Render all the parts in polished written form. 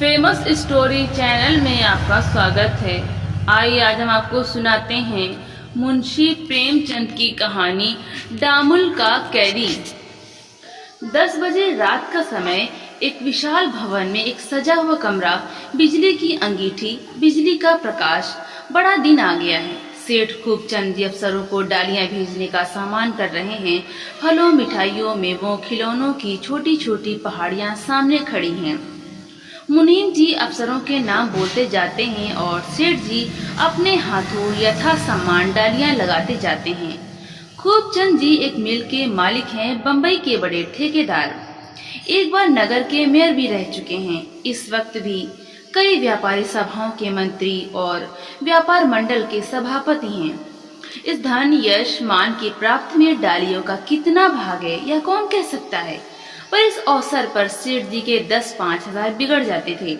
Famous story channel में आपका स्वागत है। आइए आज हम आपको सुनाते हैं मुंशी प्रेमचंद की कहानी डामुल का कैदी। 10 बजे रात का समय एक विशाल भवन में एक सजा हुआ कमरा, बिजली की अंगीठी, बिजली का प्रकाश। बड़ा दिन आ गया है। सेठ खूबचंद जी अफसरों को डालियां भेजने का सामान कर रहे हैं। फलों, मिठाइयों, मेवों, खिलौनों की छोटी छोटी पहाड़ियां सामने खड़ी हैं। मुनीम जी अफसरों के नाम बोलते जाते हैं और सेठ जी अपने हाथों यथा सम्मान डालियां लगाते जाते हैं। खूबचंद जी एक मिल के मालिक हैं, बंबई के बड़े ठेकेदार। एक बार नगर के मेयर भी रह चुके हैं। इस वक्त भी कई व्यापारी सभाओं के मंत्री और व्यापार मंडल के सभापति हैं। इस धन, यश, मान की प्राप्ति में डालियों का कितना भाग है यह कौन कह सकता है। पर इस अवसर पर सेठ जी के 10-5 हजार बिगड़ जाते थे।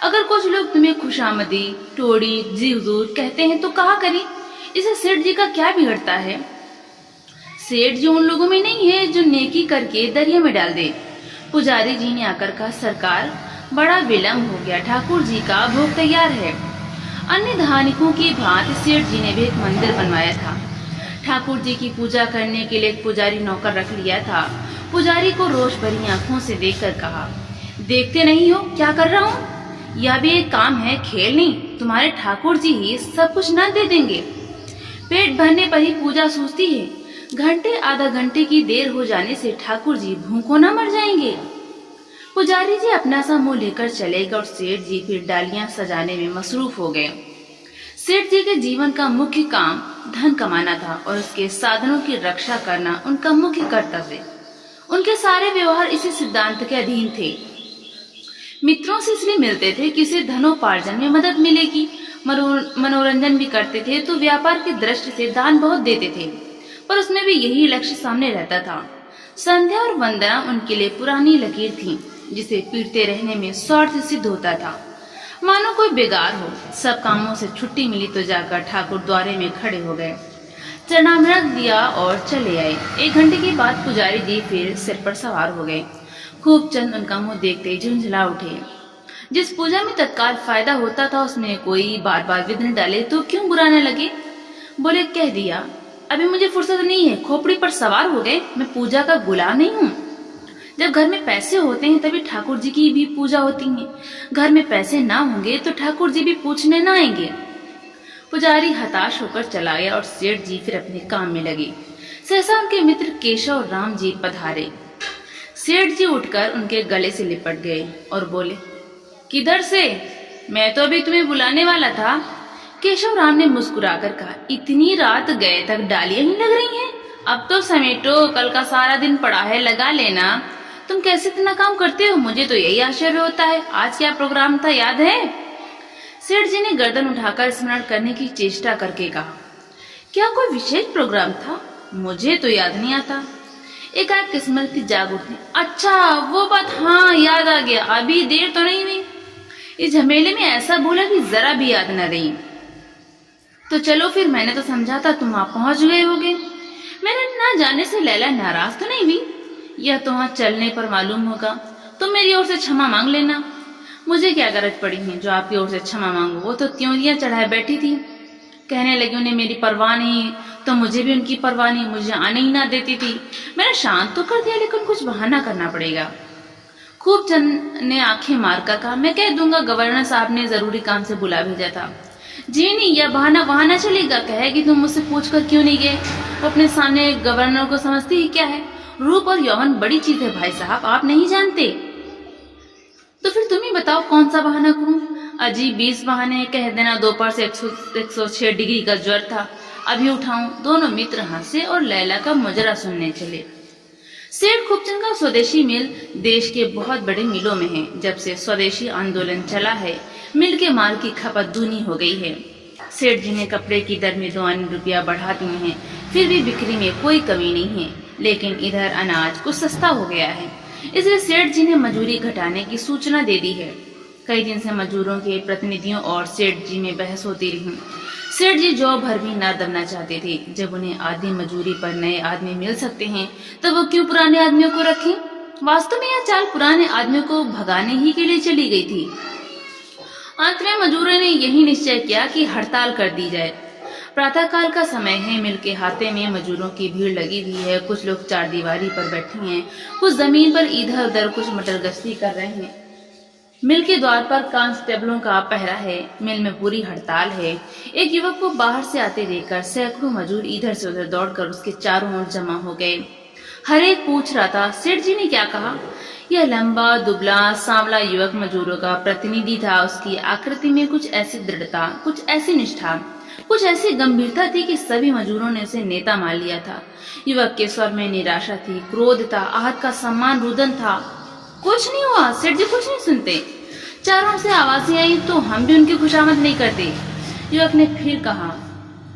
अगर कुछ लोग तुम्हें खुशामदी, टोड़ी, जी हुजूर कहते हैं तो कहा करें, इसे सेठ जी का क्या बिगड़ता है। सेठ जी उन लोगों में नहीं है जो नेकी करके दरिया में डाल दे। पुजारी जी ने आकर कहा, सरकार बड़ा विलम्ब हो गया, ठाकुर जी का भोग तैयार है। अन्य धानिकों की भांति सेठ जी ने भी एक मंदिर बनवाया था। ठाकुर जी की पूजा करने के लिए एक पुजारी नौकर रख लिया था। पुजारी को रोष भरी आंखों से देखकर कहा, देखते नहीं हो क्या कर रहा हूँ। यह भी एक काम है, खेल नहीं। तुम्हारे ठाकुर जी ही सब कुछ न दे देंगे। पेट भरने पर ही पूजा सूझती है। घंटे आधा घंटे की देर हो जाने से ठाकुर जी भूखों न मर जाएंगे। पुजारी जी अपना सा मुंह लेकर चले गए और सेठ जी फिर डालियां सजाने में मसरूफ हो गए। सेठ जी के जीवन का मुख्य काम धन कमाना था और उसके साधनों की रक्षा करना उनका मुख्य कर्तव्य। उनके सारे व्यवहार इसी सिद्धांत के अधीन थे। मित्रों से इसलिए मिलते थे कि इसे धनोपार्जन में मदद मिलेगी। मनोरंजन भी करते थे तो व्यापार की दृष्टि से दान बहुत देते थे, पर उसमें भी यही लक्ष्य सामने रहता था। संध्या और वंदना उनके लिए पुरानी लकीर थी, जिसे पीटते रहने में स्वार्थ सिद्ध होता था। मानो कोई बेगार हो। सब कामों से छुट्टी मिली तो जाकर ठाकुर द्वारे में खड़े हो गए, चरणामृत दिया और चले आए। 1 घंटे के बाद पुजारी जी फिर सिर पर सवार हो गए। खूबचंद उनका मुंह देखते झुंझला उठे। जिस पूजा में तत्काल फायदा होता था उसमें कोई बार बार विघ्न डाले तो क्यों बुरा न लगे। बोले, कह दिया, अभी मुझे फुर्सत नहीं है। खोपड़ी पर सवार हो गए। मैं पूजा का गुलाम नहीं हूँ। जब घर में पैसे होते हैं तभी ठाकुर जी की भी पूजा होती है। घर में पैसे ना होंगे तो ठाकुर जी भी पूछने ना आएंगे। पुजारी हताश होकर चला गया और सेठ जी फिर अपने काम में लगे। सहसा उनके मित्र केशव राम जी पधारे। सेठ जी उठकर उनके गले से लिपट गए और बोले, किधर से? मैं तो अभी तुम्हें बुलाने वाला था। केशव राम ने मुस्कुराकर कहा, इतनी रात गए तक डालियां ही लग रही हैं। अब तो समेटो, कल का सारा दिन पड़ा है, लगा लेना। तुम कैसे इतना काम करते हो? मुझे तो यही आश्चर्य होता है। आज क्या प्रोग्राम था, याद है? सेठ जी ने गर्दन उठाकर स्मरण करने की चेष्टा करके कहा, क्या कोई विशेष प्रोग्राम था? मुझे तो याद नहीं आता। एकाएक स्मृति जाग उठी। अच्छा वो बात, हाँ याद आ गया। अभी देर तो नहीं हुई। इस झमेले में ऐसा बोला कि जरा भी याद न रही। तो चलो फिर, मैंने तो समझा था तुम वहां पहुंच गए होगे। मेरे ना जाने से लैला नाराज तो नहीं हुई? यह तो वहां चलने पर मालूम होगा। तुम मेरी ओर से क्षमा मांग लेना। मुझे क्या गरज पड़ी है जो आपकी ओर से क्षमा मांगू। वो तो त्योरियां चढ़ाए बैठी थी। कहने लगी उन्हें मेरी परवाह नहीं, तो मुझे भी उनकी परवाह नहीं। मुझे आने ही ना देती थी। मैंने शांत तो कर दिया, लेकिन कुछ बहाना करना पड़ेगा। खूबचंद ने आंखें मारकर कहा, मैं कह दूंगा गवर्नर साहब ने जरूरी काम से बुला भेजा था। जी नहीं, यह बहाना वहां ना चलेगा। कहेगी तुम मुझसे पूछकर क्यों नहीं गए। वो अपने सामने गवर्नर को समझती ही क्या है। रूप और यौवन बड़ी चीज है भाई साहब, आप नहीं जानते। तो फिर तुम ही बताओ कौन सा बहाना करूं। अजी 20 बहाने कह देना। दोपहर से 106 डिग्री का ज्वर था, अभी उठाऊं। दोनों मित्र हंसे और लैला का मुजरा सुनने चले। सेठ खूबचंद का स्वदेशी मिल देश के बहुत बड़े मिलों में है। जब से स्वदेशी आंदोलन चला है, मिल के माल की खपत दूनी हो गई है। सेठ जी ने कपड़े की दर में 2 आने रुपया बढ़ा दिए हैं, फिर भी बिक्री में कोई कमी नहीं है। लेकिन इधर अनाज कुछ सस्ता हो गया है, इसलिए सेठ जी ने मजूरी घटाने की सूचना दे दी है। कई दिन से मजदूरों के प्रतिनिधियों और सेठ जी में बहस होती रही। सेठ जी जौ भर भी न दबना चाहते थे। जब उन्हें आधी मजूरी पर नए आदमी मिल सकते हैं तो वो क्यों पुराने आदमियों को रखें। वास्तव में यह चाल पुराने आदमियों को भगाने ही के लिए चली गई थी। अंत में मजदूरों ने यही निश्चय किया कि हड़ताल कर दी जाए। प्रातःकाल का समय है, मिल के हाथे में मजदूरों की भीड़ लगी हुई है। कुछ लोग चारदीवारी पर बैठे हैं, कुछ जमीन पर इधर उधर कुछ मटर गश्ती कर रहे हैं। मिल के द्वार पर कांस्टेबलों का पहरा है। मिल में पूरी हड़ताल है। एक युवक को बाहर से आते देखकर सैकड़ों मजदूर इधर से उधर दौड़कर उसके चारों ओर जमा हो गए। हर एक पूछ रहा था, सेठ जी ने क्या कहा? यह लंबा दुबला सांवला युवक मजदूरों का प्रतिनिधि था। उसकी आकृति में कुछ ऐसी दृढ़ता, कुछ ऐसी निष्ठा, कुछ ऐसी गंभीरता थी कि सभी मजदूरों ने उसे नेता मान लिया था। युवक के स्वर में निराशा थी, क्रोध था, आहत का सम्मान रुदन था। कुछ नहीं हुआ, सेठ जी कुछ नहीं सुनते। चारों से आवाजें आई तो हम भी उनकी खुशामद नहीं करते। युवक ने फिर कहा,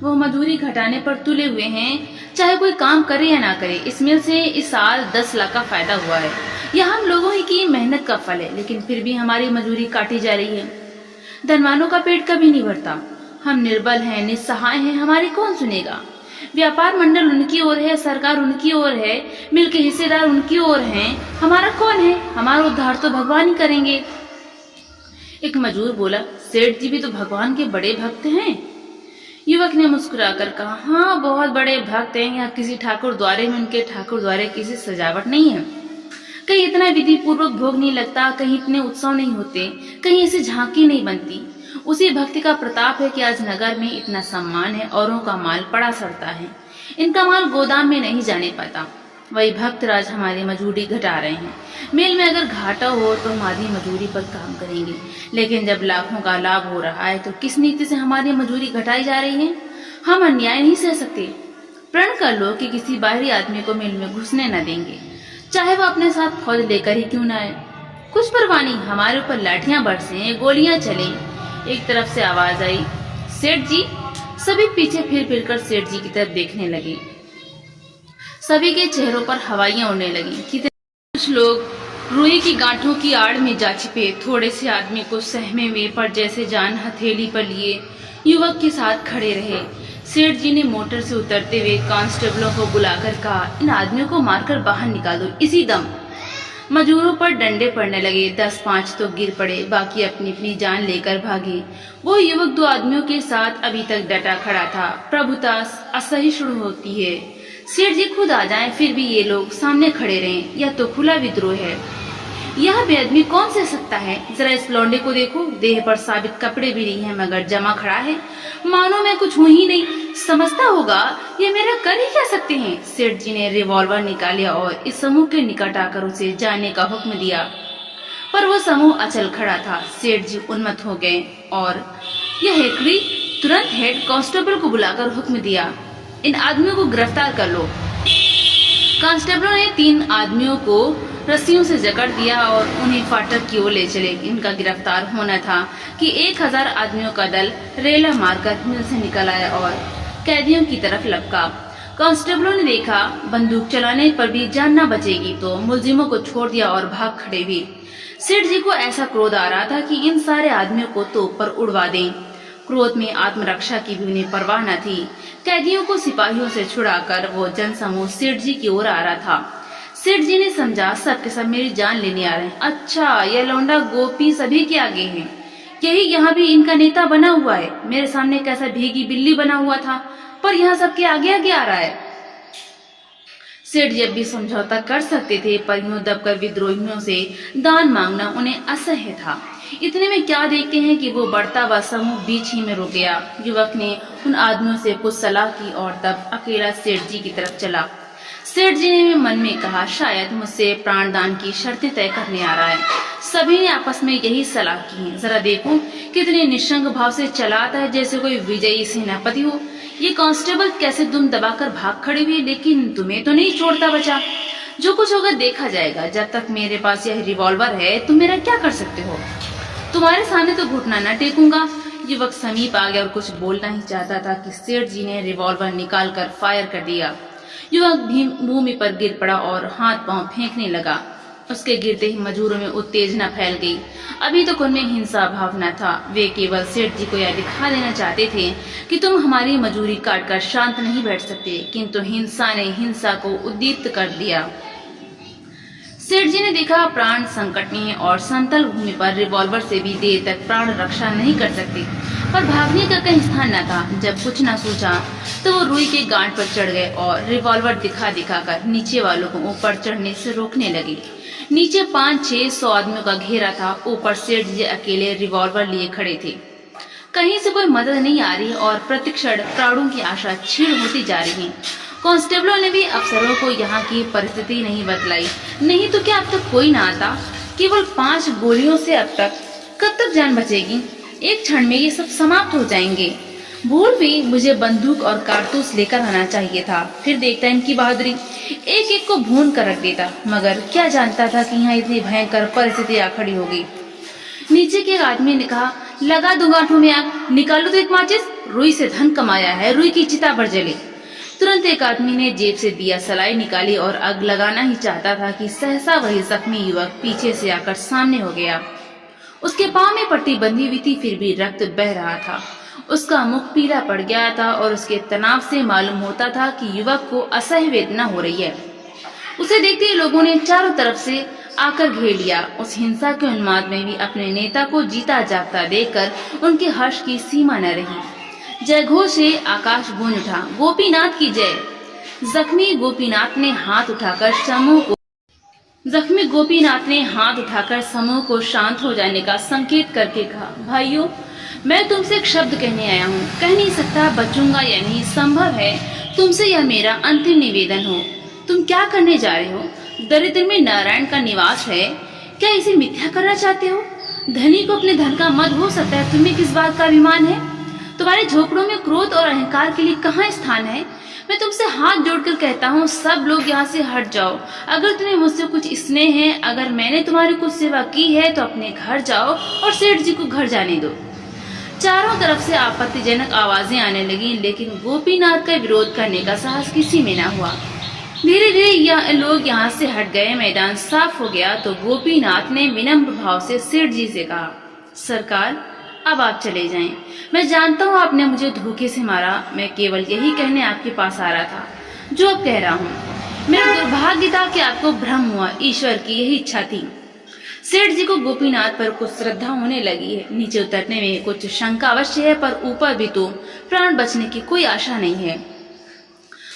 वो मजदूरी घटाने पर तुले हुए हैं, चाहे कोई काम करे या ना करे। इस मिल से इस साल 10 लाख का फायदा हुआ है। यह हम लोगों ही की मेहनत का फल है, लेकिन फिर भी हमारी मजदूरी काटी जा रही है। धनवानों का पेट कभी नहीं भरता। हम निर्बल हैं, निस्सहाय हैं, हमारी कौन सुनेगा? व्यापार मंडल उनकी ओर है, सरकार उनकी ओर है, मिल के हिस्सेदार उनकी ओर हैं। हमारा कौन है? हमारा उद्धार तो भगवान ही करेंगे। एक मजदूर बोला, सेठ जी भी तो भगवान के बड़े भक्त हैं। युवक ने मुस्कुराकर कहा, हाँ बहुत बड़े भक्त हैं। यहाँ किसी ठाकुर द्वारे में उनके ठाकुर द्वारे किसी सजावट नहीं है। कहीं इतना विधि पूर्वक भोग नहीं लगता, कहीं इतने उत्सव नहीं होते, कहीं ऐसी झांकी नहीं बनती। उसी भक्ति का प्रताप है कि आज नगर में इतना सम्मान है। औरों का माल पड़ा सड़ता है, इनका माल गोदाम में नहीं जाने पाता। वही भक्त राज हमारी मजदूरी घटा रहे हैं। मेल में अगर घाटा हो तो हम आधी मजदूरी पर काम करेंगे, लेकिन जब लाखों का लाभ हो रहा है तो किस नीति से हमारी मजदूरी घटाई जा रही है? हम अन्याय नहीं सह सकते। प्रण कर लो कि किसी बाहरी आदमी को मिल में घुसने न देंगे, चाहे वो अपने साथ फौज लेकर ही क्यों न आए। कुछ परवाह नहीं, हमारे ऊपर लाठियां बरसें, गोलियां चलें। एक तरफ से आवाज आई, सेठ जी। सभी पीछे फिर कर सेठ जी की तरफ देखने लगे। सभी के चेहरों पर हवाइयां उड़ने लगी। कुछ लोग रुई की गांठों की आड़ में जा छिपे। थोड़े से आदमी को सहमे हुए पर जैसे जान हथेली पर लिए युवक के साथ खड़े रहे। सेठ जी ने मोटर से उतरते हुए कांस्टेबलों को बुलाकर कहा, इन आदमियों को मारकर बाहर निकाल दो इसी दम। मजदूरों पर डंडे पड़ने लगे। 10-5 तो गिर पड़े, बाकी अपनी अपनी जान लेकर भागे। वो युवक 2 आदमियों के साथ अभी तक डटा खड़ा था। प्रभुता असहिष्णु होती है। सेठ जी खुद आ जाएं, फिर भी ये लोग सामने खड़े रहें। यह तो खुला विद्रोह है। यह बेअदबी कौन सह सकता है? जरा इस लौंडे को देखो, देह पर साबित कपड़े भी नहीं है मगर जमा खड़ा है, मानो मैं कुछ हूं ही नहीं। समझता होगा ये मेरा कर ही क्या सकते हैं। सेठ जी ने रिवॉल्वर निकाला और इस समूह के निकट आकर उसे जाने का हुक्म दिया, पर वो समूह अचल खड़ा था। सेठ जी उन्मत्त हो गए और यह हेकड़ी तुरंत हेड कांस्टेबल को बुलाकर हुक्म दिया, इन आदमियों को गिरफ्तार कर लो। कांस्टेबलों ने 3 आदमियों को रस्सियों से जकड़ दिया और उन्हें फाटक की ओर ले चले। इनका गिरफ्तार होना था कि 1000 आदमियों का दल रेला मारकर मिल से निकल आया और कैदियों की तरफ लपका। कांस्टेबलों ने देखा बंदूक चलाने पर भी जान न बचेगी तो मुलजिमों को छोड़ दिया और भाग खड़े हुए। सेठ जी को ऐसा क्रोध आ रहा था कि इन सारे आदमियों को तोप पर उड़वा दें। क्रोध में आत्मरक्षा की भी उन्हें परवाह न थी। कैदियों को सिपाहियों से छुड़ाकर वो जनसमूह सेठ जी की ओर आ रहा था। सेठ जी ने समझा सब के सब मेरी जान लेने आ रहे हैं। अच्छा, यह लौंडा गोपी सभी के आगे है, यही यहाँ भी इनका नेता बना हुआ है। मेरे सामने कैसा भीगी बिल्ली बना हुआ था, पर यहाँ सबके आगे आगे आ रहा है। सेठ जी अब भी समझौता कर सकते थे, पर यूं दबकर विद्रोहियों से दान मांगना उन्हें असह्य था। इतने में क्या देखते हैं कि वो बढ़ता हुआ समूह बीच ही में रुक गया। युवक ने उन आदमियों से कुछ सलाह की और तब अकेला सेठ जी की तरफ चला। सेठ जी ने मन में कहा, शायद मुझसे प्राणदान की शर्तें तय करने आ रहा है। सभी ने आपस में यही सलाह की है। जरा देखो कितने निशंक भाव से चलाता है, जैसे कोई विजयी सेनापति हो। ये कांस्टेबल कैसे दुम दबाकर भाग खड़े हुए, लेकिन तुम्हें तो नहीं छोड़ता बचा। जो कुछ होगा देखा जाएगा। जब तक मेरे पास यह रिवॉल्वर है तुम मेरा क्या कर सकते हो? तुम्हारे सामने तो घुटना न टेकूंगा। युवक समीप आ गया और कुछ बोलना ही चाहता था कि सेठ जी ने रिवॉल्वर निकालकर फायर कर दिया। युवक भूमि पर गिर पड़ा और हाथ पांव फेंकने लगा। उसके गिरते ही मजदूरों में उत्तेजना फैल गई। अभी तक उनमें हिंसा भाव न था। वे केवल सेठ जी को यह दिखा देना चाहते थे कि तुम हमारी मजदूरी काट कर शांत नहीं बैठ सकते, किंतु हिंसा ने हिंसा को उद्दीप्त कर दिया। सेठ जी ने देखा प्राण संकट में है और समतल भूमि पर रिवॉल्वर से भी देर तक प्राण रक्षा नहीं कर सकते, पर भागने का कहीं स्थान न था। जब कुछ न सोचा तो वो रुई के गांठ पर चढ़ गए और रिवॉल्वर दिखा दिखा कर नीचे वालों को ऊपर चढ़ने से रोकने लगे। नीचे 500-600 आदमियों का घेरा था, ऊपर सेठ जी अकेले रिवॉल्वर लिए खड़े थे। कहीं से कोई मदद नहीं आ रही और प्रतिक्षण प्राणों की आशा क्षीण होती जा रही है। कांस्टेबलों ने भी अफसरों को यहाँ की परिस्थिति नहीं बतलाई, नहीं तो क्या अब तक कोई ना आता। केवल 5 गोलियों से अब तक कब तक जान बचेगी? एक क्षण में ये सब समाप्त हो जाएंगे। भूल भी मुझे बंदूक और कारतूस लेकर आना चाहिए था, फिर देखता इनकी बहादुरी, एक एक को भून कर रख देता। मगर क्या जानता था कि यहाँ इतनी भयंकर परिस्थिति आ खड़ी होगी। नीचे के एक आदमी ने कहा, लगा दूंगा गांठों में आग, निकालो तो एक माचिस, रुई से धन कमाया है, रुई की चिता पर जले। तुरंत एक आदमी ने जेब से दिया सलाई निकाली और आग लगाना ही चाहता था कि सहसा वही जख्मी युवक पीछे से आकर सामने हो गया। उसके पांव में पट्टी बंधी हुई थी, फिर भी रक्त बह रहा था। उसका मुख पीला पड़ गया था और उसके तनाव से मालूम होता था कि युवक को असह्य वेदना हो रही है। उसे देखते ही लोगों ने चारों तरफ से आकर घेर लिया। उस हिंसा के उन्माद में भी अपने नेता को जीता जागता देखकर उनके हर्ष की सीमा न रही। जय घोष से आकाश गूंज उठा, गोपीनाथ की जय। जख्मी गोपीनाथ ने हाथ उठाकर समूह को शांत हो जाने का संकेत करके कहा, भाइयों, मैं तुमसे एक शब्द कहने आया हूँ, कह नहीं सकता बचूंगा या नहीं, संभव है तुमसे यह मेरा अंतिम निवेदन हो। तुम क्या करने जा रहे हो? दरिद्र में नारायण का निवास है, क्या इसे मिथ्या करना चाहते हो? धनी को अपने धन का मद हो सकता है, तुम्हें किस बात का अभिमान है? तुम्हारे झोपड़ों में क्रोध और अहंकार के लिए कहाँ स्थान है? मैं तुमसे हाथ जोड़कर कहता हूँ, सब लोग यहाँ से हट जाओ। अगर तुम्हें मुझसे कुछ स्नेह है, अगर मैंने तुम्हारी कुछ सेवा की है, तो अपने घर जाओ और सेठ जी को घर जाने दो। चारों तरफ से आपत्तिजनक आवाजें आने लगी, लेकिन गोपीनाथ का विरोध करने का साहस किसी में न हुआ। धीरे धीरे लोग यहाँ से हट गए, मैदान साफ हो गया तो गोपीनाथ ने विनम्र भाव से सेठ जी से कहा, सरकार, अब आप चले जाएं। मैं जानता हूँ आपने मुझे धोखे से मारा, मैं केवल यही कहने आपके पास आ रहा था जो अब कह रहा हूँ। मेरा दुर्भाग्य था कि आपको भ्रम हुआ, ईश्वर की यही इच्छा थी। सेठ जी को गोपीनाथ पर कुछ श्रद्धा होने लगी है। नीचे उतरने में कुछ शंका अवश्य है, पर ऊपर भी तो प्राण बचने की कोई आशा नहीं है।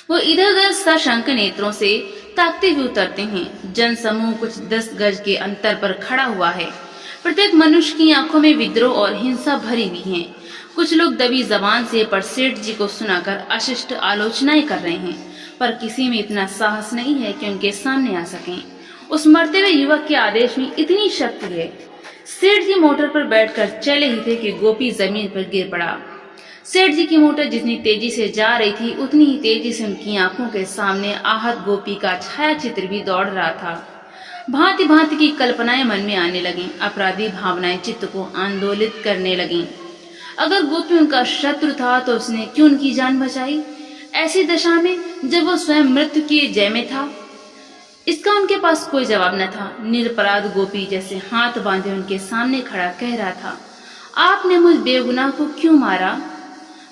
वो इधर उधर सशंक नेत्रों से ताकते हुए उतरते हैं। जन समूह कुछ 10 गज के अंतर पर खड़ा हुआ है। प्रत्येक मनुष्य की आंखों में विद्रोह और हिंसा भरी हुई है। कुछ लोग दबी जबान से पर सेठ जी को सुनाकर अशिष्ट आलोचनाएं कर रहे हैं, पर किसी में इतना साहस नहीं है कि उनके सामने आ सकें। उस मरते हुए युवक के आदेश में इतनी शक्ति है। सेठ जी मोटर पर बैठकर चले ही थे कि गोपी जमीन पर गिर पड़ा। सेठ जी की मोटर जितनी तेजी से जा रही थी, उतनी ही तेजी से उनकी आंखों के सामने आहत गोपी का छाया चित्र भी दौड़ रहा था। भांति भांति की कल्पनाएं मन में आने लगीं, अपराधी भावनाएं चित्त को आंदोलित करने लगीं। अगर गोपी उनका शत्रु था तो उसने क्यों उनकी जान बचाई, ऐसी दशा में जब वो स्वयं मृत्यु की जय में था? इसका उनके पास कोई जवाब न था। निरपराध गोपी जैसे हाथ बांधे उनके सामने खड़ा कह रहा था, आपने मुझ बेगुनाह को क्यों मारा?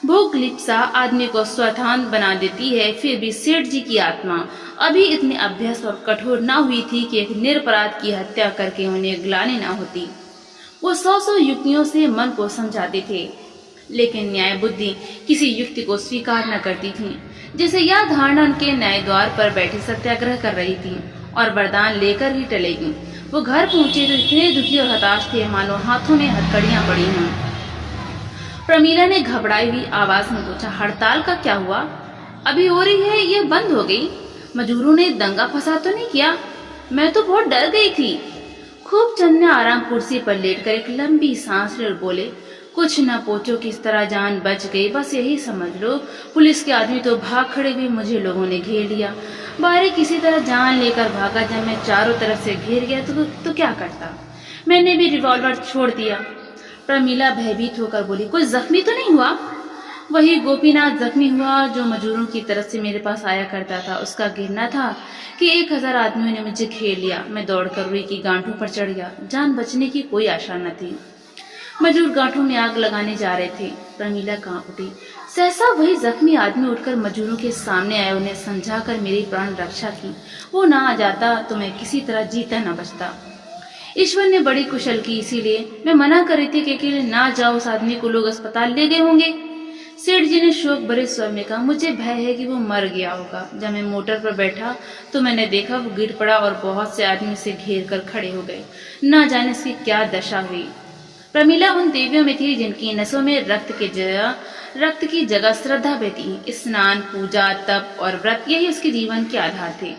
भूख लिप्सा आदमी को स्वार्थान बना देती है, फिर भी सेठ जी की आत्मा अभी इतनी अभ्यस्त और कठोर न हुई थी कि एक निरपराध की हत्या करके उन्हें ग्लानि न होती। वो 100 युक्तियों से मन को समझाते थे, लेकिन न्याय बुद्धि किसी युक्ति को स्वीकार न करती थी। जैसे यह धारणा उनके न्याय द्वार पर बैठे सत्याग्रह कर रही थी और वरदान लेकर ही टलेगी। वो घर पहुंचे तो इतने दुखी और हताश थे मानो हाथों में हथकड़ियां पड़ी हों। प्रमीला ने घबराई हुई आवाज में पूछा, हड़ताल का क्या हुआ? अभी हो रही है, ये बंद हो गई? मजदूरों ने दंगा फसाद तो नहीं किया? मैं तो बहुत डर गई थी। खूब चंद ने आराम कुर्सी पर लेटकर एक लंबी सांस ले और बोले, कुछ न पूछो किस तरह जान बच गई, बस यही समझ लो। पुलिस के आदमी तो भाग खड़े हुए, मुझे लोगों ने घेर लिया। बाहर किसी तरह जान लेकर भागा। जब मैं चारों तरफ से घेर गया तो क्या करता? मैंने भी रिवॉल्वर छोड़ दिया। प्रमीला भयभीत होकर बोली, कोई जख्मी तो नहीं हुआ? वही गोपीनाथ जख्मी हुआ जो मजदूरों की तरफ से मेरे पास आया करता था। उसका गिरना था कि 1000 आदमियों ने मुझे घेर लिया। मैं दौड़कर रुई की गांठों पर चढ़ गया। जान बचने की कोई आशा न थी। मजदूर गांठों में आग लगाने जा रहे थे। प्रमीला कांप उठी। सहसा वही जख्मी आदमी उठकर मजदूरों के सामने आया, उन्हें समझाकर मेरी प्राण रक्षा की। वो ना आ जाता तो मैं किसी तरह जीता न बचता। ईश्वर ने बड़ी कुशल की, इसीलिए मैं मना कर रही थी कि अकेले ना जाओ, उस आदमी को लोग अस्पताल ले गए होंगे। सेठ जी ने शोक भरे स्वर में कहा, मुझे भय है कि वो मर गया होगा। जब मैं मोटर पर बैठा तो मैंने देखा वो गिर पड़ा और बहुत से आदमी उसे घेर कर खड़े हो गए। ना जाने उसकी क्या दशा हुई। प्रमीला उन देवियों में थी जिनकी नसों में रक्त की जगह श्रद्धा बहती। स्नान, पूजा, तप और व्रत यही उसके जीवन के आधार थे।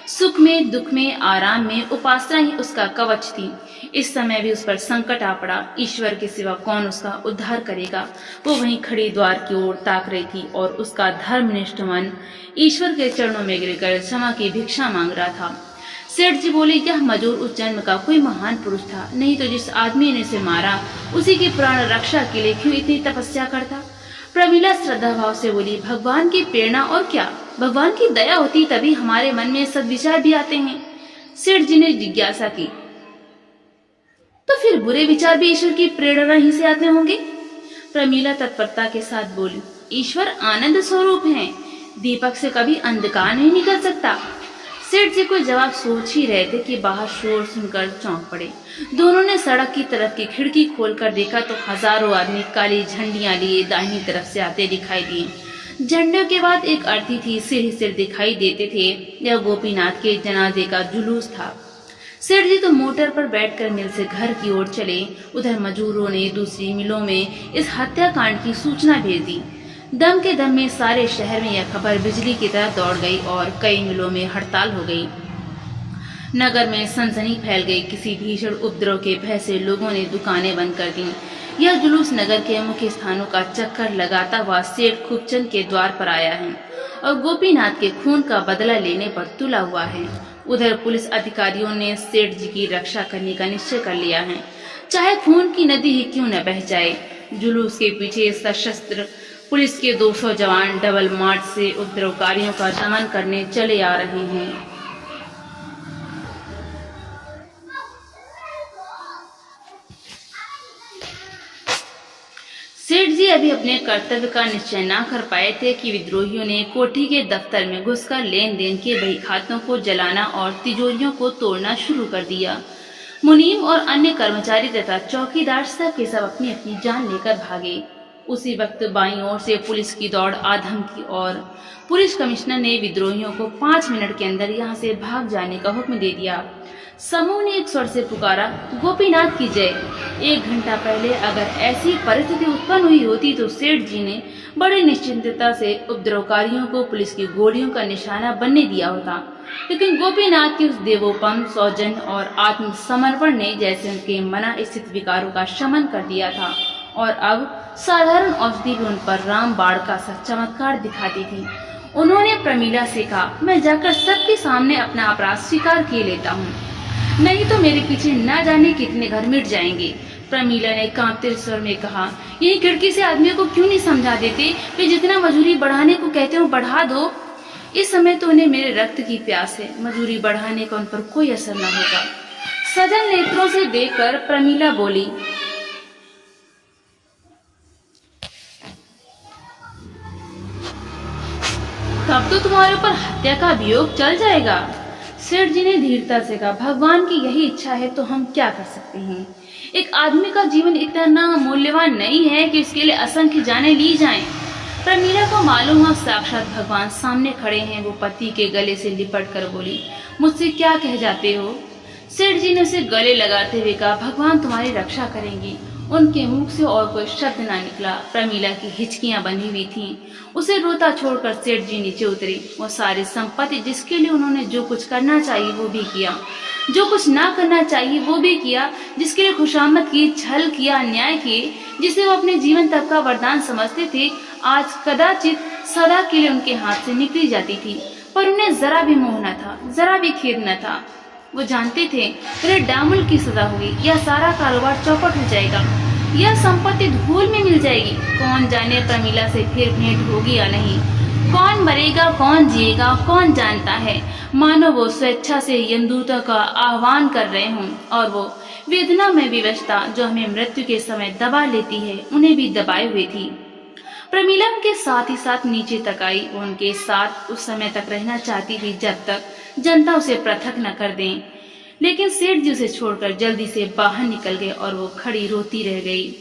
सुख में, दुख में, आराम में उपासना ही उसका कवच थी। इस समय भी उस पर संकट आ पड़ा। ईश्वर के सिवा कौन उसका उद्धार करेगा। वो वहीं खड़ी द्वार की ओर ताक रही थी और उसका धर्मनिष्ठ मन ईश्वर के चरणों में गिरकर क्षमा की भिक्षा मांग रहा था। सेठ जी बोले, यह मजूर उस जन्म का कोई महान पुरुष था, नहीं तो जिस आदमी ने इसे मारा उसी की प्राण रक्षा के लिए क्यों इतनी तपस्या करता। प्रमीला श्रद्धा भाव से बोली, भगवान की प्रेरणा और क्या, भगवान की दया होती तभी हमारे मन में सद्विचार भी आते हैं। सेठ जी ने जिज्ञासा की, तो फिर बुरे विचार भी ईश्वर की प्रेरणा ही से आते होंगे। प्रमीला तत्परता के साथ बोली, ईश्वर आनंद स्वरूप हैं, दीपक से कभी अंधकार नहीं निकल सकता। सेठ जी कोई जवाब सोच ही रहे थे कि बाहर शोर सुनकर चौंक पड़े। दोनों ने सड़क की तरफ की खिड़की खोलकर देखा तो हजारों आदमी काली झंडियां लिए दाहिनी तरफ से आते दिखाई दिए। झंडों के बाद एक अर्थी थी, सिर ही सिर दिखाई देते थे। यह गोपीनाथ के जनाजे का जुलूस था। सेठ जी तो मोटर पर बैठकर मिल से घर की ओर चले। उधर मजदूरों ने दूसरी मिलों में इस हत्याकांड की सूचना भेज दी। दम के दम में सारे शहर में यह खबर बिजली की तरह दौड़ गई और कई मिलों में हड़ताल हो गई। नगर में सनसनी फैल गई। किसी भीषण उपद्रव के भय से लोगों ने दुकानें बंद कर दी। यह जुलूस नगर के मुख्य स्थानों का चक्कर लगाता हुआ सेठ खूबचंद के द्वार पर आया है और गोपीनाथ के खून का बदला लेने पर तुला हुआ है। उधर पुलिस अधिकारियों ने सेठ जी की रक्षा करने का निश्चय कर लिया है, चाहे खून की नदी ही क्यों न बह जाए। जुलूस के पीछे सशस्त्र पुलिस के 200 जवान डबल मार्च से उपद्रवकारियों का दमन करने चले आ रहे हैं। सेठ जी अभी अपने कर्तव्य का निश्चय न कर पाए थे कि विद्रोहियों ने कोठी के दफ्तर में घुसकर लेन देन के बही खातों को जलाना और तिजोरियों को तोड़ना शुरू कर दिया। मुनीम और अन्य कर्मचारी तथा चौकीदार सब के सब अपनी अपनी जान लेकर भागे। उसी वक्त बाईं ओर से पुलिस की दौड़ आधम की और पुलिस कमिश्नर ने विद्रोहियों को 5 मिनट के अंदर यहाँ से भाग जाने का हुक्म दे दिया। समूह ने एक स्वर से पुकारा, गोपीनाथ की जय। 1 घंटा पहले अगर ऐसी परिस्थिति उत्पन्न हुई होती तो सेठ जी ने बड़ी निश्चिंतता से उपद्रवकारियों को पुलिस की गोलियों का निशाना बनने दिया होता, लेकिन गोपीनाथ के उस देवोपम सौजन्य और आत्मसमर्पण ने जैसे उनके मना स्थित विकारों का शमन कर दिया था और अब साधारण औषधि भी उन पर रामबाण का सा चमत्कार दिखाती थी। उन्होंने प्रमीला से कहा, मैं जाकर सबके सामने अपना अपराध स्वीकार किए लेता हूँ, नहीं तो मेरे पीछे न जाने कितने घर मिट जाएंगे। प्रमीला ने कांपते स्वर में कहा, यही खिड़की से आदमियों को क्यों नहीं समझा देते, वे जितना मजूरी बढ़ाने को कहते हो बढ़ा दो। इस समय तो उन्हें मेरे रक्त की प्यास है, मजूरी बढ़ाने का उन पर कोई असर न होगा। सजल नेत्रों से देखकर प्रमीला बोली, तब तो तुम्हारे ऊपर हत्या का अभियोग चल जाएगा। सेठ जी ने धीरता से कहा, भगवान की यही इच्छा है तो हम क्या कर सकते हैं। एक आदमी का जीवन इतना मूल्यवान नहीं है कि उसके लिए असंख्य जानें ली जाएं। प्रमीला को मालूम हुआ साक्षात भगवान सामने खड़े हैं। वो पति के गले से लिपट कर बोली, मुझसे क्या कह जाते हो। सेठ जी ने उसे गले लगाते हुए कहा, भगवान तुम्हारी रक्षा करेंगी। उनके मुख से और कोई शब्द ना निकला। प्रमीला की हिचकियां बनी हुई थीं। उसे रोता छोड़कर सेठ जी नीचे उतरे। वो सारी संपत्ति जिसके लिए उन्होंने जो कुछ करना चाहिए वो भी किया, जो कुछ ना करना चाहिए वो भी किया, जिसके लिए खुशामद की, छल किया, अन्याय किए, जिसे वो अपने जीवन तक का वरदान समझते थे, आज कदाचित सदा के लिए उनके हाथ से निकली जाती थी। पर उन्हें जरा भी मोह न था, जरा भी खेद न था। वो जानते थे मेरे डामुल की सजा हुई, यह सारा कारोबार चौपट हो जाएगा, यह संपत्ति धूल में मिल जाएगी। कौन जाने प्रमीला से फिर भेंट होगी या नहीं, कौन मरेगा कौन जिएगा कौन जानता है। मानो वो स्वेच्छा से यमदूतों का आह्वान कर रहे हों और वो वेदना में विवशता जो हमें मृत्यु के समय दबा लेती है, उन्हें भी दबाए हुए थी। प्रमीला उनके साथ ही साथ नीचे तक आई। वो उनके साथ उस समय तक रहना चाहती थी जब तक जनता उसे पृथक न कर दें, लेकिन सेठ जी उसे छोड़कर जल्दी से बाहर निकल गए और वो खड़ी रोती रह गई।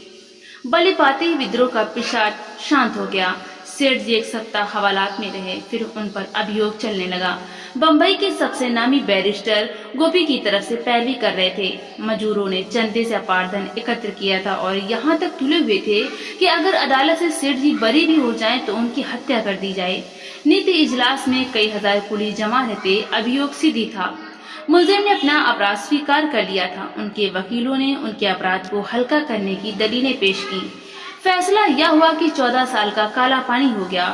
बलि पाते ही विद्रोह का पिशाच शांत हो गया। सेठ जी एक सप्ताह हवालात में रहे, फिर उन पर अभियोग चलने लगा। बंबई के सबसे नामी बैरिस्टर गोपी की तरफ से पैरवी कर रहे थे। मजूरों ने चंदे से अपार धन एकत्र किया था और यहाँ तक तुले हुए थे कि अगर अदालत से सेठ जी बरी भी हो जाएं तो उनकी हत्या कर दी जाए। नीति इजलास में कई हजार पुलिस जमा रहते। अभियोग सीधी था। मुलजिम ने अपना अपराध स्वीकार कर लिया था। उनके वकीलों ने उनके अपराध को हल्का करने की दलीलें पेश की। फैसला यह हुआ कि 14 साल का काला पानी हो गया।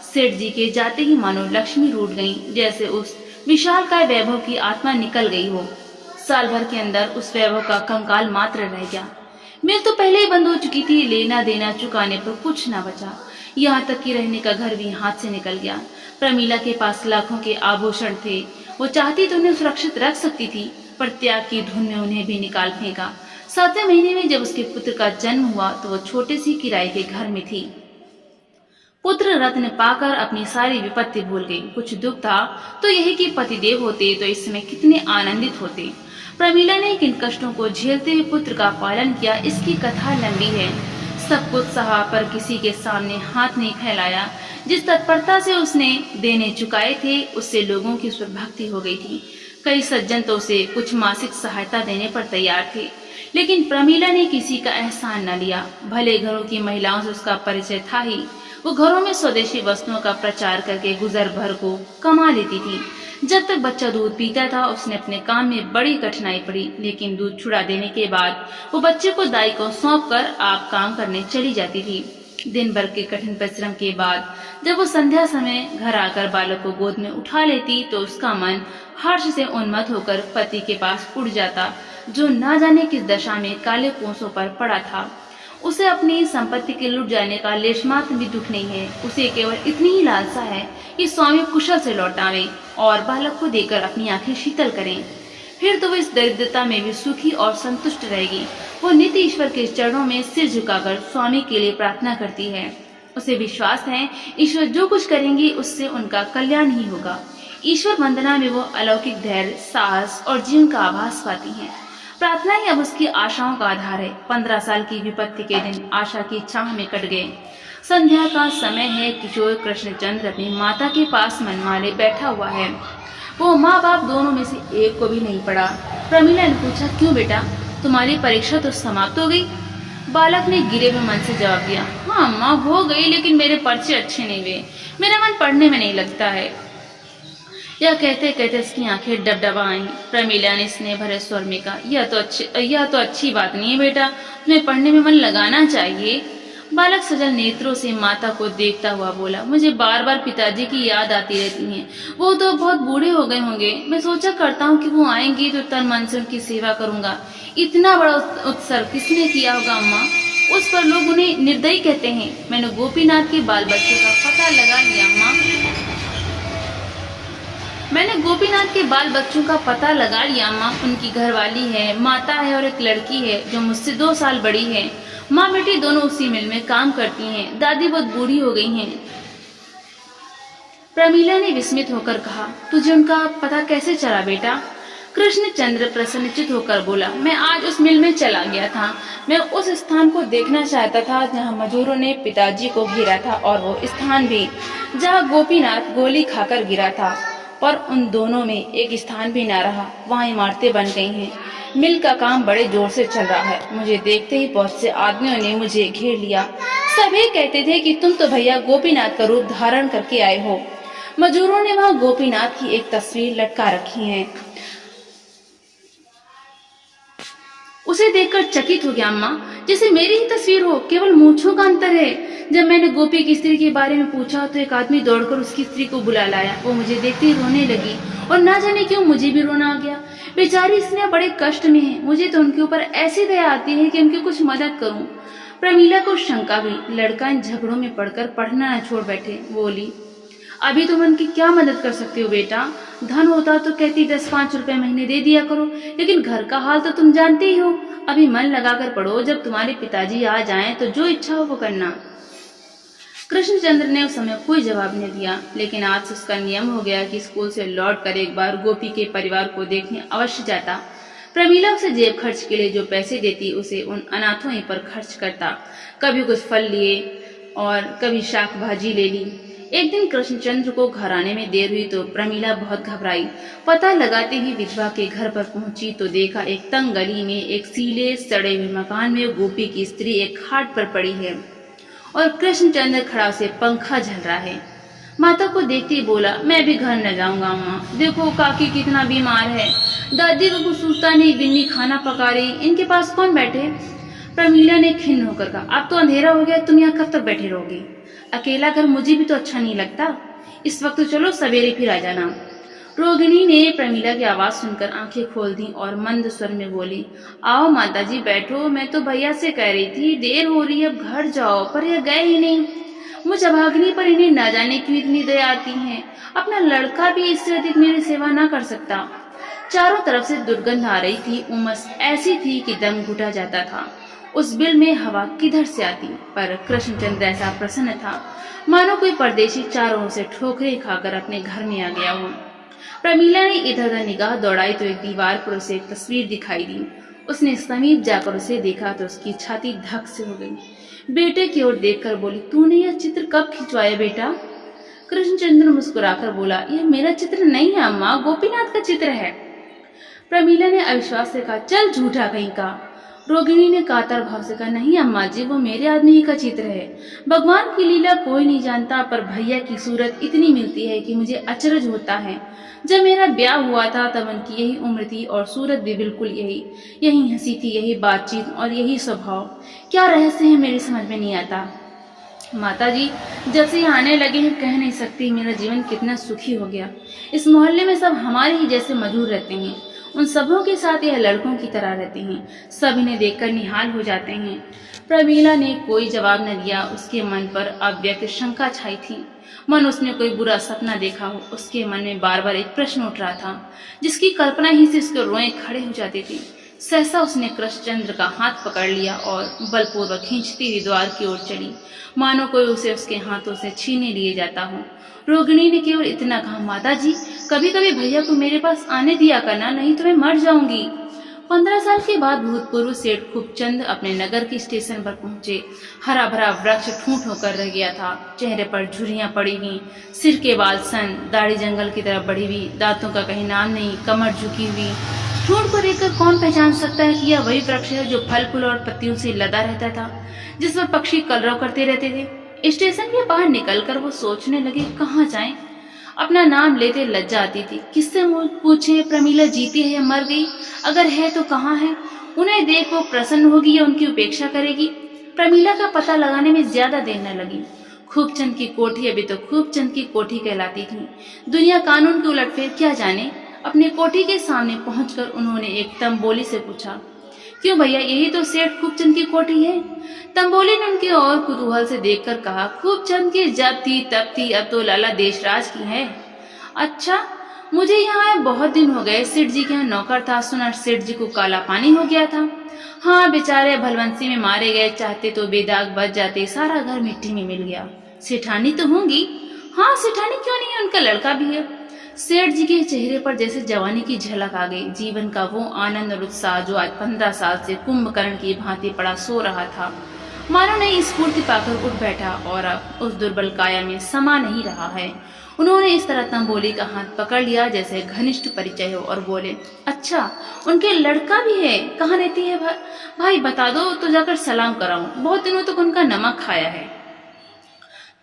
सेठ जी के जाते ही मानो लक्ष्मी रूठ गईं, जैसे उस विशालकाय वैभव की आत्मा निकल गई हो। साल भर के अंदर उस वैभव का कंकाल मात्र रह गया। मिल तो पहले ही बंद हो चुकी थी, लेना देना चुकाने पर कुछ न बचा। यहाँ तक कि रहने का घर भी हाथ से निकल गया। प्रमीला के पास लाखों के आभूषण थे। वो चाहती तो उन्हें सुरक्षित रख सकती थी, पर त्याग की धुन में उन्हें भी निकाल फेंका। 7वें महीने में जब उसके पुत्र का जन्म हुआ तो वो छोटे सी किराए के घर में थी। पुत्र रत्न पाकर अपनी सारी विपत्ति भूल गई। कुछ दुख था तो यही कि पतिदेव होते तो इस समय कितने आनंदित होते। प्रमीला ने किन कष्टों को झेलते हुए पुत्र का पालन किया, इसकी कथा लंबी है। सब कुछ सहा, पर किसी के सामने हाथ नहीं फैलाया। जिस तत्परता से उसने देने चुकाए थे, उससे लोगों की भक्ति हो गई थी। कई सज्जन तो उसे कुछ मासिक सहायता देने पर तैयार थे, लेकिन प्रमीला ने किसी का एहसान न लिया। भले घरों की महिलाओं से उसका परिचय था ही। वो घरों में स्वदेशी वस्तुओं का प्रचार करके गुजर भर को कमा लेती थी। जब तक बच्चा दूध पीता था, उसने अपने काम में बड़ी कठिनाई पड़ी, लेकिन दूध छुड़ा देने के बाद वो बच्चे को दाई को सौंप कर आप काम करने चली जाती थी। दिन भर के कठिन परिश्रम के बाद जब वो संध्या समय घर आकर बालक को गोद में उठा लेती तो उसका मन हर्ष से उन्मत्त होकर पति के पास उड़ जाता, जो न जाने किस दशा में काले कोसों पर पड़ा था। उसे अपनी संपत्ति के लुट जाने का लेशमात्र भी दुख नहीं है। उसे केवल इतनी ही लालसा है कि स्वामी कुशल से लौटावें और बालक को देकर अपनी आंखें शीतल करें। फिर तो वो इस दरिद्रता में भी सुखी और संतुष्ट रहेगी। वो नित्य ईश्वर के चरणों में सिर झुकाकर स्वामी के लिए प्रार्थना करती है। उसे विश्वास है ईश्वर जो कुछ करेंगे उससे उनका कल्याण ही होगा। ईश्वर वंदना में वो अलौकिक धैर्य, साहस और जीवन का आभास पाती है। प्रार्थना ही अब उसकी आशाओं का आधार है। 15 साल की विपत्ति के दिन आशा की छाह में कट गए। संध्या का समय है। किशोर कृष्णचंद्र अपनी माता के पास मनमाले बैठा हुआ है। वो माँ बाप दोनों में से एक को भी नहीं पड़ा। प्रमीला ने पूछा, क्यों बेटा, तुम्हारी परीक्षा तो समाप्त हो गई? बालक ने गिरे हुए मन से जवाब दिया, हाँ माँ हो गई, लेकिन मेरे पर्चे अच्छे नहीं हुए। मेरा मन पढ़ने में नहीं लगता है। यह कहते कहते उसकी आंखें डबडबा आईं। प्रमीला ने स्नेह भरे स्वर में कहा, यह तो अच्छी बात नहीं है बेटा, तुम्हें पढ़ने में मन लगाना चाहिए। बालक सजल नेत्रों से माता को देखता हुआ बोला, मुझे बार बार पिताजी की याद आती रहती है। वो तो बहुत बूढ़े हो गए होंगे। मैं सोचा करता हूँ कि वो आएंगी तो तन मन से उनकी सेवा करूंगा। इतना बड़ा उत्सर्ग किसने किया होगा अम्मा? उस पर लोग उन्हें निर्दयी कहते हैं। मैंने गोपीनाथ के बाल बच्चों का पता लगा लिया अम्मा। मैंने गोपीनाथ के बाल बच्चों का पता लगा लिया अम्मा। उनकी घरवाली है, माता है और एक लड़की है जो मुझसे 2 साल बड़ी है। माँ बेटी दोनों उसी मिल में काम करती हैं। दादी बहुत बूढ़ी हो गई हैं। प्रमीला ने विस्मित होकर कहा, तुझे उनका पता कैसे चला बेटा? कृष्णचंद्र प्रसन्नचित होकर बोला, मैं आज उस मिल में चला गया था। मैं उस स्थान को देखना चाहता था जहाँ मजूरों ने पिताजी को घेरा था, और वो स्थान भी जहाँ गोपीनाथ गोली खाकर गिरा था। पर उन दोनों में एक स्थान भी न रहा। वहाँ इमारतें बन गई हैं। मिल का काम बड़े जोर से चल रहा है। मुझे देखते ही बहुत से आदमियों ने मुझे घेर लिया। सभी कहते थे कि तुम तो भैया गोपीनाथ का रूप धारण करके आए हो। मजूरों ने वहाँ गोपीनाथ की एक तस्वीर लटका रखी है। उसे देखकर चकित हो गया अम्मा, जैसे मेरी ही तस्वीर हो, केवल मूंछों का अंतर है। जब मैंने गोपी की स्त्री के बारे में पूछा तो एक आदमी दौड़कर उसकी स्त्री को बुला लाया। वो मुझे देखते ही रोने लगी और ना जाने क्यों मुझे भी रोना आ गया। बेचारी स्त्रियां बड़े कष्ट में हैं। मुझे तो उनके ऊपर ऐसी दया आती है कि उनकी कुछ मदद करूं। प्रमीला को शंका हुई। लड़का इन झगड़ों में पड़कर पढ़ना न छोड़ बैठे। बोली, अभी तुम उनकी क्या मदद कर सकते हो बेटा? धन होता तो कहती 10-5 रुपए महीने दे दिया करो, लेकिन घर का हाल तो तुम जानते ही हो। अभी मन लगाकर पढ़ो, जब तुम्हारे पिताजी आ जाएं तो जो इच्छा हो वो करना। कृष्णचंद्र ने उस समय कोई जवाब नहीं दिया, लेकिन आज से उसका नियम हो गया कि स्कूल से लौटकर एक बार गोपी के परिवार को देखने अवश्य जाता। प्रमीला उसे जेब खर्च के लिए जो पैसे देती उसे उन अनाथों ही पर खर्च करता। कभी कुछ फल लिए और कभी शाक भाजी ले ली। एक दिन कृष्णचंद्र को घर आने में देर हुई तो प्रमीला बहुत घबराई। पता लगाते ही विधवा के घर पर पहुंची तो देखा एक तंग गली में एक सीले सड़े हुए मकान में गोपी की स्त्री एक खाट पर पड़ी है और कृष्णचंद्र खड़ा उसे पंखा झल रहा है। माता को देखते ही बोला, मैं भी घर न जाऊंगा अम्मा, देखो काकी कितना बीमार है। दादी को कुछ सूझता नहीं, बिन्नी खाना पका रही, इनके पास कौन बैठे? प्रमीला ने खिन्न होकर कहा, अब तो अंधेरा हो गया, तुम यहाँ कब तक बैठे रहोगे? अकेला घर मुझे भी तो अच्छा नहीं लगता। इस वक्त तो चलो सवेरे फिर आ जाना। रोगिणी ने प्रमीला की आवाज सुनकर आंखें खोल दी और मंद स्वर में बोली, आओ माताजी बैठो, मैं तो भैया से कह रही थी देर हो रही है, अब घर जाओ, पर यह गए ही नहीं। मुझ अभागिनी पर इन्हें न जाने क्यों इतनी दया आती है। अपना लड़का भी इससे अधिक मेरी सेवा न कर सकता। चारों तरफ से दुर्गंध आ रही थी। उमस ऐसी थी कि दम घुटा जाता था। उस बिल में हवा किधर से आती, पर कृष्णचंद्र ऐसा प्रसन्न था मानो कोई परदेशी चारों ओर से ठोकरें खाकर अपने घर में आ गया हो। प्रमीला ने इधर उधर निगाह दौड़ाई तो एक दीवार पर उसे एक तस्वीर दिखाई दी। उसने समीप जाकर उसे देखा तो उसकी छाती धक से हो गई। बेटे की ओर देखकर बोली, तूने यह चित्र कब खिंचवाया बेटा? कृष्णचंद्र मुस्कुराकर बोला, यह मेरा चित्र नहीं है अम्मा, गोपीनाथ का चित्र है। प्रमीला ने अविश्वास से कहा, चल झूठा कहीं का। रोगिणी ने कातर भाव से कहा, नहीं अम्मा जी, वो मेरे आदमी ही का चित्र है। भगवान की लीला कोई नहीं जानता, पर भैया की सूरत इतनी मिलती है कि मुझे अचरज होता है। जब मेरा ब्याह हुआ था तब उनकी यही उम्र थी और सूरत भी बिल्कुल यही हंसी थी, यही बातचीत और यही स्वभाव। क्या रहस्य है मेरी समझ में नहीं आता। माताजी, जब से यहाँ आने लगे हैं कह नहीं सकती मेरा जीवन कितना सुखी हो गया। इस मोहल्ले में सब हमारे ही जैसे मजदूर रहते हैं। उन सबों के साथ यह लड़कों की तरह रहते हैं। सब इन्हें देखकर निहाल हो जाते हैं। प्रमीला ने कोई जवाब न दिया। उसके मन पर अव्यक्त शंका छाई थी। मन उसने कोई बुरा सपना देखा हो। उसके मन में बार बार एक प्रश्न उठ रहा था जिसकी कल्पना ही से उसके रोए खड़े हो जाते थे। सहसा उसने कृष्णचंद्र का हाथ पकड़ लिया और बलपूर्वक खींचती हुई द्वार की ओर चली, मानो कोई उसे उसके हाथों से छीने लिए जाता हो। रोगिणी ने केवल इतना कहा, माताजी, कभी कभी भैया को मेरे पास आने दिया करना, नहीं तो मैं मर जाऊंगी। 15 साल के बाद भूतपूर्व सेठ खूबचंद अपने नगर के स्टेशन पर पहुंचे। हरा भरा वृक्ष ठूंठ होकर रह गया था। चेहरे पर झुर्रियां पड़ी हुई, सिर के बाल सन, दाढ़ी जंगल की तरफ बढ़ी हुई, दांतों का कहीं नाम नहीं, कमर झुकी हुई। ठूंठ को देखकर कौन पहचान सकता है कि यह वही वृक्ष है जो फल फूल और पत्तियों से लदा रहता था, जिस पर पक्षी कलरव करते रहते थे। स्टेशन के बाहर निकलकर वो सोचने लगे कहाँ जाएं। अपना नाम लेते लज्जा आती थी। किससे पूछे प्रमीला जीती है या मर गई? अगर है तो कहाँ है? उन्हें देख वो प्रसन्न होगी या उनकी उपेक्षा करेगी? प्रमीला का पता लगाने में ज्यादा देर न लगी। खूबचंद की कोठी अभी तो खूबचंद की कोठी कहलाती थी। दुनिया कानून की उलटफेर क्या जाने। अपने कोठी के सामने पहुंचकर उन्होंने एक तंबोली से पूछा, क्यों भैया, यही तो सेठ खूबचंद की कोठी है? तंबोली ने उनकी ओर कुतूहल से देखकर कहा, खूबचंद की जब थी तब थी, अब तो लाला देशराज की है। अच्छा, मुझे यहाँ आए बहुत दिन हो गए। सेठ जी के यहाँ नौकर था, सुना सेठ जी को काला पानी हो गया था। हाँ, बेचारे भलवंसी में मारे गए, चाहते तो बेदाग बच जाते, सारा घर मिट्टी में मिल गया। सेठानी तो होंगी? हाँ, सेठानी क्यों नहीं है, उनका लड़का भी है। सेठ जी के चेहरे पर जैसे जवानी की झलक आ गई। जीवन का वो आनंद और उत्साह जो आज 15 साल से कुंभकर्ण की भांति पड़ा सो रहा था, मानो नहीं स्फूर्ति पाकर उठ बैठा और अब उस दुर्बल काया में समा नहीं रहा है। उन्होंने इस तरह तंबोली का हाथ पकड़ लिया जैसे घनिष्ठ परिचय हो और बोले, अच्छा, उनके लड़का भी है? कहाँ रहती है? भाई बता दो तो जाकर सलाम कराऊं, बहुत दिनों तक उनका नमक खाया है।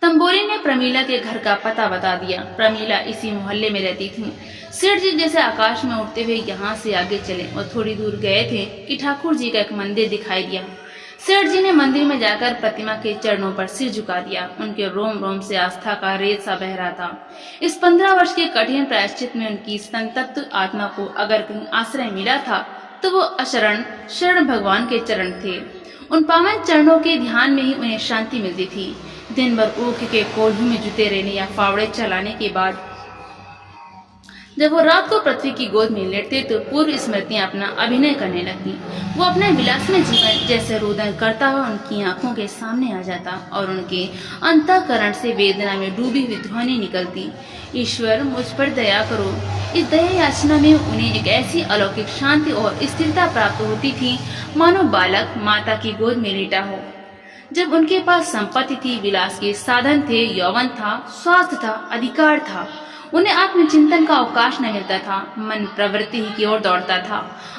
तंबोली ने प्रमीला के घर का पता बता दिया। प्रमीला इसी मोहल्ले में रहती थी। सेठ जी जैसे आकाश में उड़ते हुए यहाँ से आगे चले और थोड़ी दूर गए थे कि ठाकुर जी का एक मंदिर दिखाई दिया। सेठ जी ने मंदिर में जाकर प्रतिमा के चरणों पर सिर झुका दिया। उनके रोम रोम से आस्था का रेत सा बह रहा था। इस 15 वर्ष के कठिन प्रायश्चित में उनकी संतप्त आत्मा को अगर कहीं आश्रय मिला था तो वो शरण भगवान के चरण थे। उन पावन चरणों के ध्यान में ही उन्हें शांति मिलती थी। दिन भर ऊख के कोल्हू में जुटे रहने या फावड़े चलाने के बाद जब वो रात को पृथ्वी की गोद में लेटते तो पूर्व स्मृतियां अपना अभिनय करने लगती। वो अपने विलासमय जीवन जैसे रोदन करता हुआ उनकी आंखों के सामने आ जाता और उनके अंतःकरण से वेदना में डूबी हुई ध्वनि निकलती, ईश्वर मुझ पर दया करो। इस दया याचना में उन्हें एक ऐसी अलौकिक शांति और स्थिरता प्राप्त होती थी मानो बालक माता की गोद में लेटा हो। जब उनके पास संपत्ति थी, विलास के साधन थे, यौवन था, स्वास्थ्य था, अधिकार था, उन्हें आत्मचिंतन का अवकाश न मिलता था, मन प्रवृत्ति ही की ओर दौड़ता था।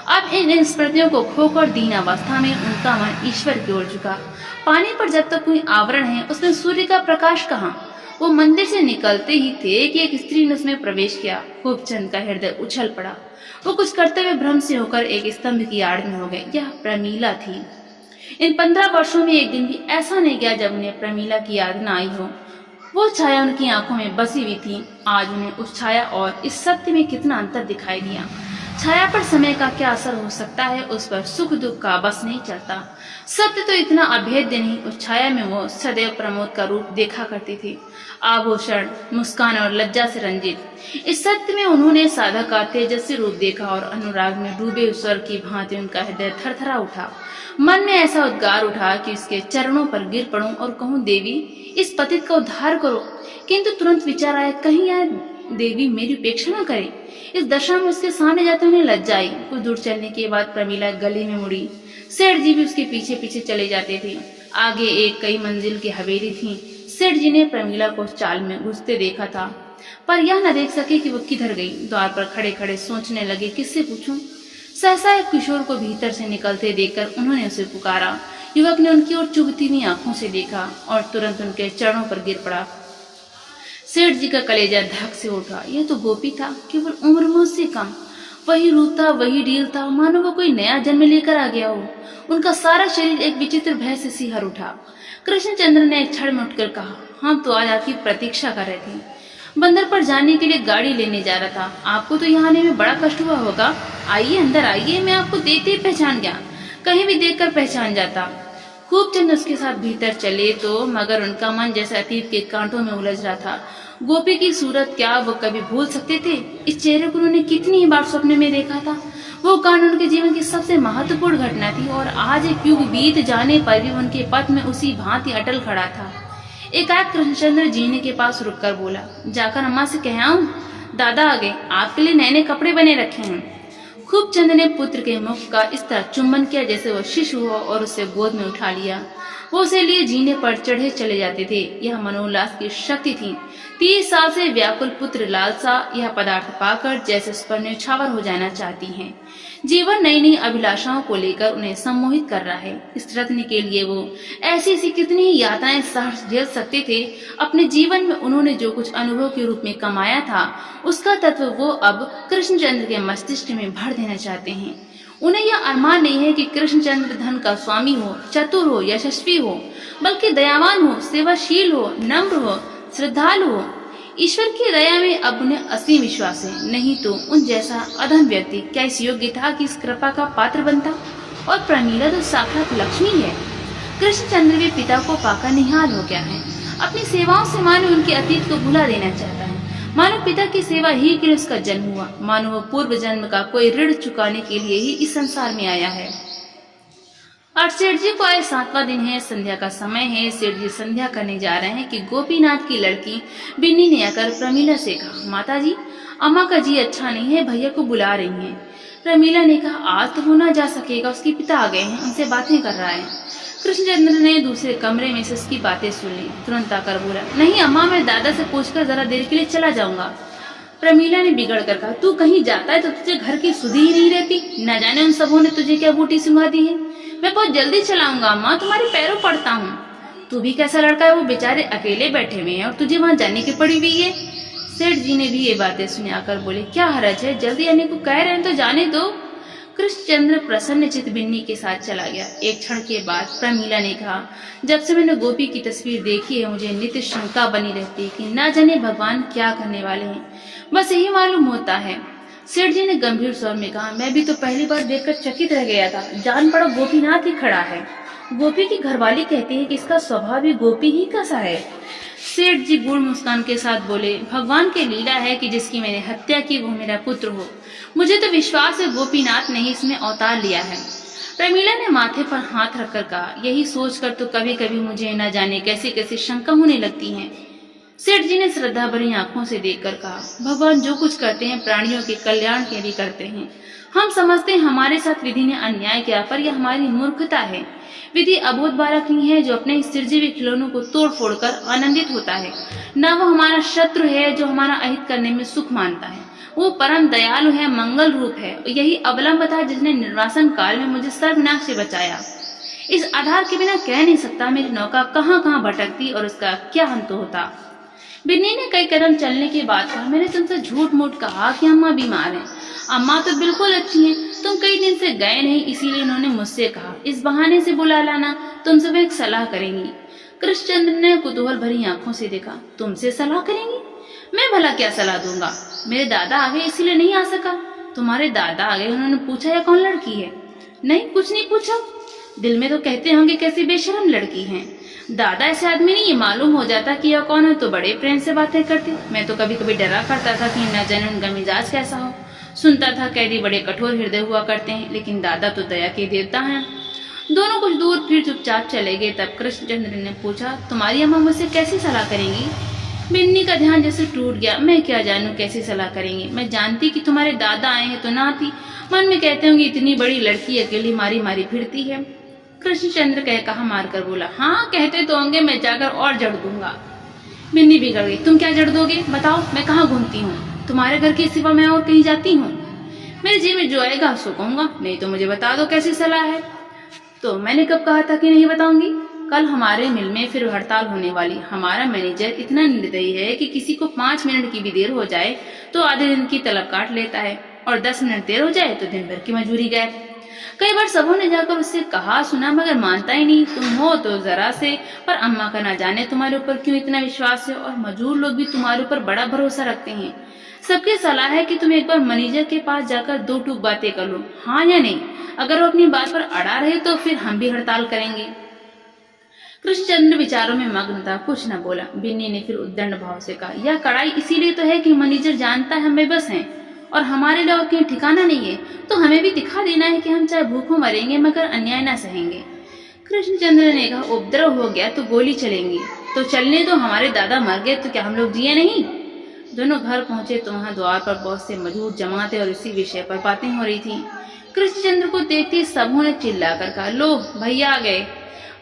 अब इन स्मृतियों को खोकर दीनावस्था में उनका मन ईश्वर की ओर झुका। पानी पर जब तक कोई आवरण है उसमें सूर्य का प्रकाश कहाँ। वो मंदिर से निकलते ही थे कि एक स्त्री ने उसमें प्रवेश किया। खूबचंद का हृदय उछल पड़ा। वो कुछ करते हुए भ्रम से होकर एक स्तंभ की आड़ में हो गए। यह प्रमीला थी। इन 15 वर्षों में एक दिन भी ऐसा नहीं गया जब उन्हें प्रमीला की याद न आई हो। वो छाया उनकी आंखों में बसी हुई थी। आज उन्हें उस छाया और इस सत्य में कितना अंतर दिखाई दिया। छाया पर समय का क्या असर हो सकता है, उस पर सुख दुख का बस नहीं चलता। सत्य तो इतना अभेद्य नहीं, उस छाया में वो सदैव प्रमोद का रूप देखा करती थी, आभूषण, मुस्कान और लज्जा से रंजित। इस सत्य में उन्होंने साधक का तेजस्वी रूप देखा और अनुराग में डूबे स्वर की भांति उनका हृदय थरथरा उठा। मन में ऐसा उद्गार उठा कि उसके चरणों पर गिर पड़ूं और कहूं, देवी इस पतित का उद्धार करो। किंतु तुरंत विचार आया, कहीं यह देवी मेरी उपेक्षा न करे। इस दशा में उसके सामने जाते उन्हें लज्जा आई। कुछ दूर चलने के बाद प्रमीला गली में मुड़ी। सेठ जी भी उसके पीछे पीछे चले जाते थे। आगे एक कई मंजिल की हवेली थी। सेठ जी ने प्रमीला को चाल में घुसते देखा था, पर यह न देख सके कि वो किधर गई। द्वार पर खड़े खड़े सोचने लगे, किससे पूछूं। सहसा एक किशोर को भीतर से निकलते देखकर उन्होंने उसे पुकारा। युवक ने उनकी ओर चुभती हुई आंखों से देखा और तुरंत उनके चरणों पर गिर पड़ा। सेठ जी का कलेजा धक से उठा। यह तो गोपी था, केवल उम्र में उससे कम। वही रूप था, वही डील था, मानो वो कोई नया जन्म लेकर आ गया हो। उनका सारा शरीर एक विचित्र भय से सिहर उठा। कृष्णचंद्र ने एक क्षण में उठकर कहा, हम तो आज आपकी प्रतीक्षा कर रहे थे। बंदर पर जाने के लिए गाड़ी लेने जा रहा था। आपको तो यहाँ आने में बड़ा कष्ट हुआ होगा। आइए अंदर आइए, मैं आपको देखते ही पहचान गया, कहीं भी देखकर पहचान जाता। खूबचंद उसके साथ भीतर चले तो मगर उनका मन जैसे अतीत के कांटों में उलझ रहा था। गोपी की सूरत क्या वो कभी भूल सकते थे? इस चेहरे को उन्होंने कितनी ही बार सपने में देखा था। वो कांड उनके जीवन की सबसे महत्वपूर्ण घटना थी और आज एक युग बीत जाने पर भी उनके पथ में उसी भांति अटल खड़ा था। एकाएक कृष्णचंद्र जीने के पास रुककर बोला, जाकर अम्मा से कह आऊं, दादा आ गए, आपके लिए नए नए कपड़े बने रखे हैं। खूबचंद ने पुत्र के मुख का इस तरह चुम्बन किया जैसे वो शिशु हो और उसे गोद में उठा लिया। वो उसे लिए जीने पर चढ़े चले जाते थे। यह मनोल्लास की शक्ति थी। 30 साल से व्याकुल पुत्र लालसा यह पदार्थ पाकर जैसे उस पर न्यौछावर हो जाना चाहती हैं। जीवन नई नई अभिलाषाओं को लेकर उन्हें सम्मोहित कर रहा है। इस रत्न के लिए वो ऐसी ऐसी कितनी ही यातनाएं सहर्ष झेल सकते थे। अपने जीवन में उन्होंने जो कुछ अनुभव के रूप में कमाया था उसका तत्व वो अब कृष्णचंद्र के मस्तिष्क में भर देना चाहते हैं। उन्हें यह अरमान नहीं है कि कृष्णचंद्र धन का स्वामी हो, चतुर हो, यशस्वी हो, बल्कि दयावान हो, सेवाशील हो, नम्र हो, श्रद्धालु हो। ईश्वर की दया में अब उन्हें असीम विश्वास है, नहीं तो उन जैसा अधम व्यक्ति क्या इस योग्य था कि इस कृपा का पात्र बनता। और प्रमीला तो साक्षात लक्ष्मी है। कृष्णचंद्र भी पिता को पाकर निहाल हो गया है। अपनी सेवाओं से मानो उनके अतीत को भुला देना चाहता है। मानो पिता की सेवा ही के लिए उसका जन्म हुआ। मानो वो पूर्व जन्म का कोई ऋण चुकाने के लिए ही इस संसार में आया है। और सेठ जी को आए 7वां दिन है, संध्या का समय है। सेठ जी संध्या करने जा रहे हैं कि गोपीनाथ की लड़की बिन्नी ने आकर प्रमीला से कहा, माता जी अम्मा का जी अच्छा नहीं है, भैया को बुला रही हैं। प्रमीला ने कहा, आज तो होना जा सकेगा, उसके पिता आ गए हैं, उनसे बातें कर रहा है। कृष्णचंद्र ने दूसरे कमरे में से उसकी बातें सुन ली। तुरंत आकर बोला, नहीं अम्मा, मैं दादा से पूछकर जरा देर के लिए चला जाऊंगा। प्रमीला ने बिगड़ कर कहा, तू कहीं जाता है तो तुझे घर की सुधी ही नहीं रहती। न जाने उन सबों ने तुझे क्या बूटी सुंघा दी है। मैं बहुत जल्दी चलाऊंगा अम्मा, तुम्हारे पैरों पड़ता हूँ। तू भी कैसा लड़का है, वो बेचारे अकेले बैठे हुए हैं और तुझे वहां जाने की पड़ी हुई है। सेठ जी ने भी ये बातें सुने आकर बोले, क्या हरज है, जल्दी आने को कह रहे हैं तो जाने दो। कृष्णचंद्र प्रसन्न चित बिन्नी के साथ चला गया। एक क्षण के बाद प्रमीला ने कहा, जब से मैंने गोपी की तस्वीर देखी है मुझे नित्य शंका बनी रहती है कि न जाने भगवान क्या करने वाले हैं। बस यही मालूम होता है। सेठ जी ने गंभीर स्वर में कहा, मैं भी तो पहली बार देखकर चकित रह गया था। जान पड़ा गोपीनाथ ही खड़ा है। गोपी की घरवाली कहती है कि इसका स्वभाव भी गोपी ही का सा है। सेठ जी गूढ़ मुस्कान के साथ बोले, भगवान की लीला है कि जिसकी मैंने हत्या की वो मेरा पुत्र हो। मुझे तो विश्वास है गोपीनाथ ने ही इसमें अवतार लिया है। प्रमीला ने माथे पर हाथ रखकर कहा, यही सोचकर तो कभी कभी मुझे न जाने कैसी कैसी शंका होने लगती है। सेठ जी ने श्रद्धा भरी आंखों से देखकर कहा, भगवान जो कुछ करते हैं प्राणियों के कल्याण के लिए करते हैं। हम समझते हैं हमारे साथ विधि ने अन्याय किया, पर यह हमारी मूर्खता है। विधि अबोध बालक नहीं है जो अपने सृजे हुए खिलौनों को तोड़ फोड़ कर आनंदित होता है। न वो हमारा शत्रु है जो हमारा अहित करने में सुख मानता है। वो परम दयालु है, मंगल रूप है। यही अवलंब था जिसने निर्वासन काल में मुझे सर्वनाश से बचाया। इस आधार के बिना कह नहीं सकता मेरी नौका कहाँ कहाँ भटकती और उसका क्या अंत होता। बिन्नी ने कई कदम चलने के बाद कहा, मैंने तुमसे झूठ मूठ कहा कि अम्मा बीमार हैं। अम्मा तो बिल्कुल अच्छी हैं। तुम कई दिन से गए नहीं, इसीलिए उन्होंने मुझसे कहा इस बहाने से बुला लाना, तुमसे वो एक सलाह करेंगी। कृष्णचंद्र ने कुतूहल भरी आंखों से देखा, तुमसे सलाह करेंगी? मैं भला क्या सलाह दूंगा? मेरे दादा आ गए इसीलिए नहीं आ सका। तुम्हारे दादा आ गए, उन्होंने पूछा या कौन लड़की है? नहीं, कुछ नहीं पूछा। दिल में तो कहते होंगे कैसी बेशरम लड़की है। दादा ऐसे आदमी नहीं, ये मालूम हो जाता कि यह कौन है तो बड़े प्रेम से बातें करते। मैं तो कभी कभी डरा करता था कि न जाने उनका मिजाज कैसा हो। सुनता था कैदी बड़े कठोर हृदय हुआ करते हैं, लेकिन दादा तो दया के देवता हैं। दोनों कुछ दूर फिर चुपचाप चले गए। तब कृष्णचंद्र ने पूछा, तुम्हारी अम्मा मुझसे कैसी सलाह करेंगी? बिन्नी का ध्यान जैसे टूट गया। मैं क्या जानूं कैसी सलाह करेंगी? मैं जानती कि तुम्हारे दादा आए हैं तो ना आती। मन में कहते होंगे इतनी बड़ी लड़की अकेली मारी मारी फिरती है। कृष्णचंद्र कह कहा मारकर बोला, हाँ कहते तो होंगे, मैं जाकर और जड़ दूंगा। बिन्नी बिगड़ गई, तुम क्या जड़ दोगे? बताओ, मैं कहाँ घूमती हूँ? तुम्हारे घर के सिवा मैं और कहीं जाती हूँ? मेरे जी में जो आएगा उसको कहूंगा, नहीं तो मुझे बता दो कैसी सलाह है। तो मैंने कब कहा था कि नहीं बताऊंगी? कल हमारे मिल में फिर हड़ताल होने वाली। हमारा मैनेजर इतना निर्दयी है कि किसी को 5 मिनट की भी देर हो जाए तो आधे दिन की तलब काट लेता है, और 10 मिनट देर हो जाए तो दिन भर की मजूरी गायब। कई बार सबों ने जाकर उससे कहा सुना मगर मानता ही नहीं। तुम हो तो जरा से, पर अम्मा का ना जाने तुम्हारे ऊपर क्यों इतना विश्वास है, और मजदूर लोग भी तुम्हारे ऊपर बड़ा भरोसा रखते हैं। सबकी सलाह है कि तुम एक बार मैनेजर के पास जाकर 2 टूक बातें कर लो, हाँ या नहीं। अगर वो अपनी बात पर अड़ा रहे तो फिर हम भी हड़ताल करेंगे। कृष्णचंद्र विचारों में मग्न था, कुछ न बोला। बिन्नी ने फिर उद्दंड भाव से कहा, यह कड़ाई इसीलिए तो है कि मैनेजर जानता है हम बेबस हैं और हमारे लिए और कहीं ठिकाना नहीं है, तो हमें भी दिखा देना है कि हम चाहे भूखों मरेंगे मगर अन्याय न सहेंगे। कृष्णचंद्र ने कहा, उपद्रव हो गया तो गोली चलेंगी, तो चलने दो। हमारे दादा मर गए तो क्या हम लोग जिए नहीं? दोनों घर पहुंचे तो वहां द्वार पर बहुत से मजदूर जमा थे और इसी विषय पर बातें हो रही थी। कृष्णचंद्र को देखते सबों ने चिल्लाकर कहा, लो भैया आ गए।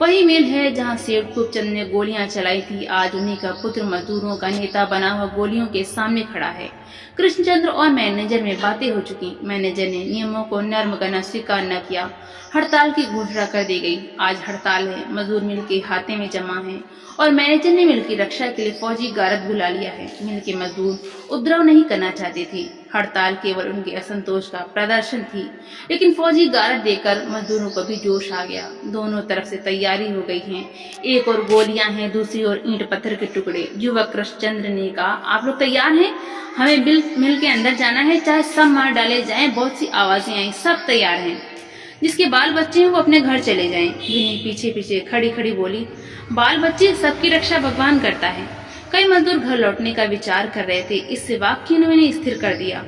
वही मिल है जहां सेठ खूबचंद ने गोलियां चलाई थी। आज उन्हीं का पुत्र मजदूरों का नेता बना हुआ गोलियों के सामने खड़ा है। कृष्णचंद्र और मैनेजर में बातें हो चुकी। मैनेजर ने नियमों को नर्म करना स्वीकार न किया। हड़ताल की घोषणा कर दी गई। आज हड़ताल है। मजदूर मिल के हाथे में जमा है और मैनेजर ने मिल की रक्षा के लिए फौजी गारद बुला लिया है। मिल के मजदूर उपद्रव नहीं करना चाहते थे। हड़ताल केवल उनके असंतोष का प्रदर्शन थी, लेकिन फौजी गारद देकर मजदूरों को भी जोश आ गया। दोनों तरफ से तैयारी हो गई है। एक और गोलियां हैं, दूसरी ओर ईंट पत्थर के टुकड़े। युवक कृष्णचंद्र ने कहा, आप लोग तैयार हैं? हमें मिल के अंदर जाना है, चाहे सब मार डाले जाएं। बहुत सी आवाजें आई, सब तैयार हैं। जिसके बाल बच्चे हैं वो अपने घर चले जाएं। बिन्नी पीछे पीछे खड़ी खड़ी बोली, बाल बच्चे सबकी रक्षा भगवान करता है। कई मजदूर घर लौटने का विचार कर रहे थे। इससे वाक्य ने उन्हें स्थिर कर दिया।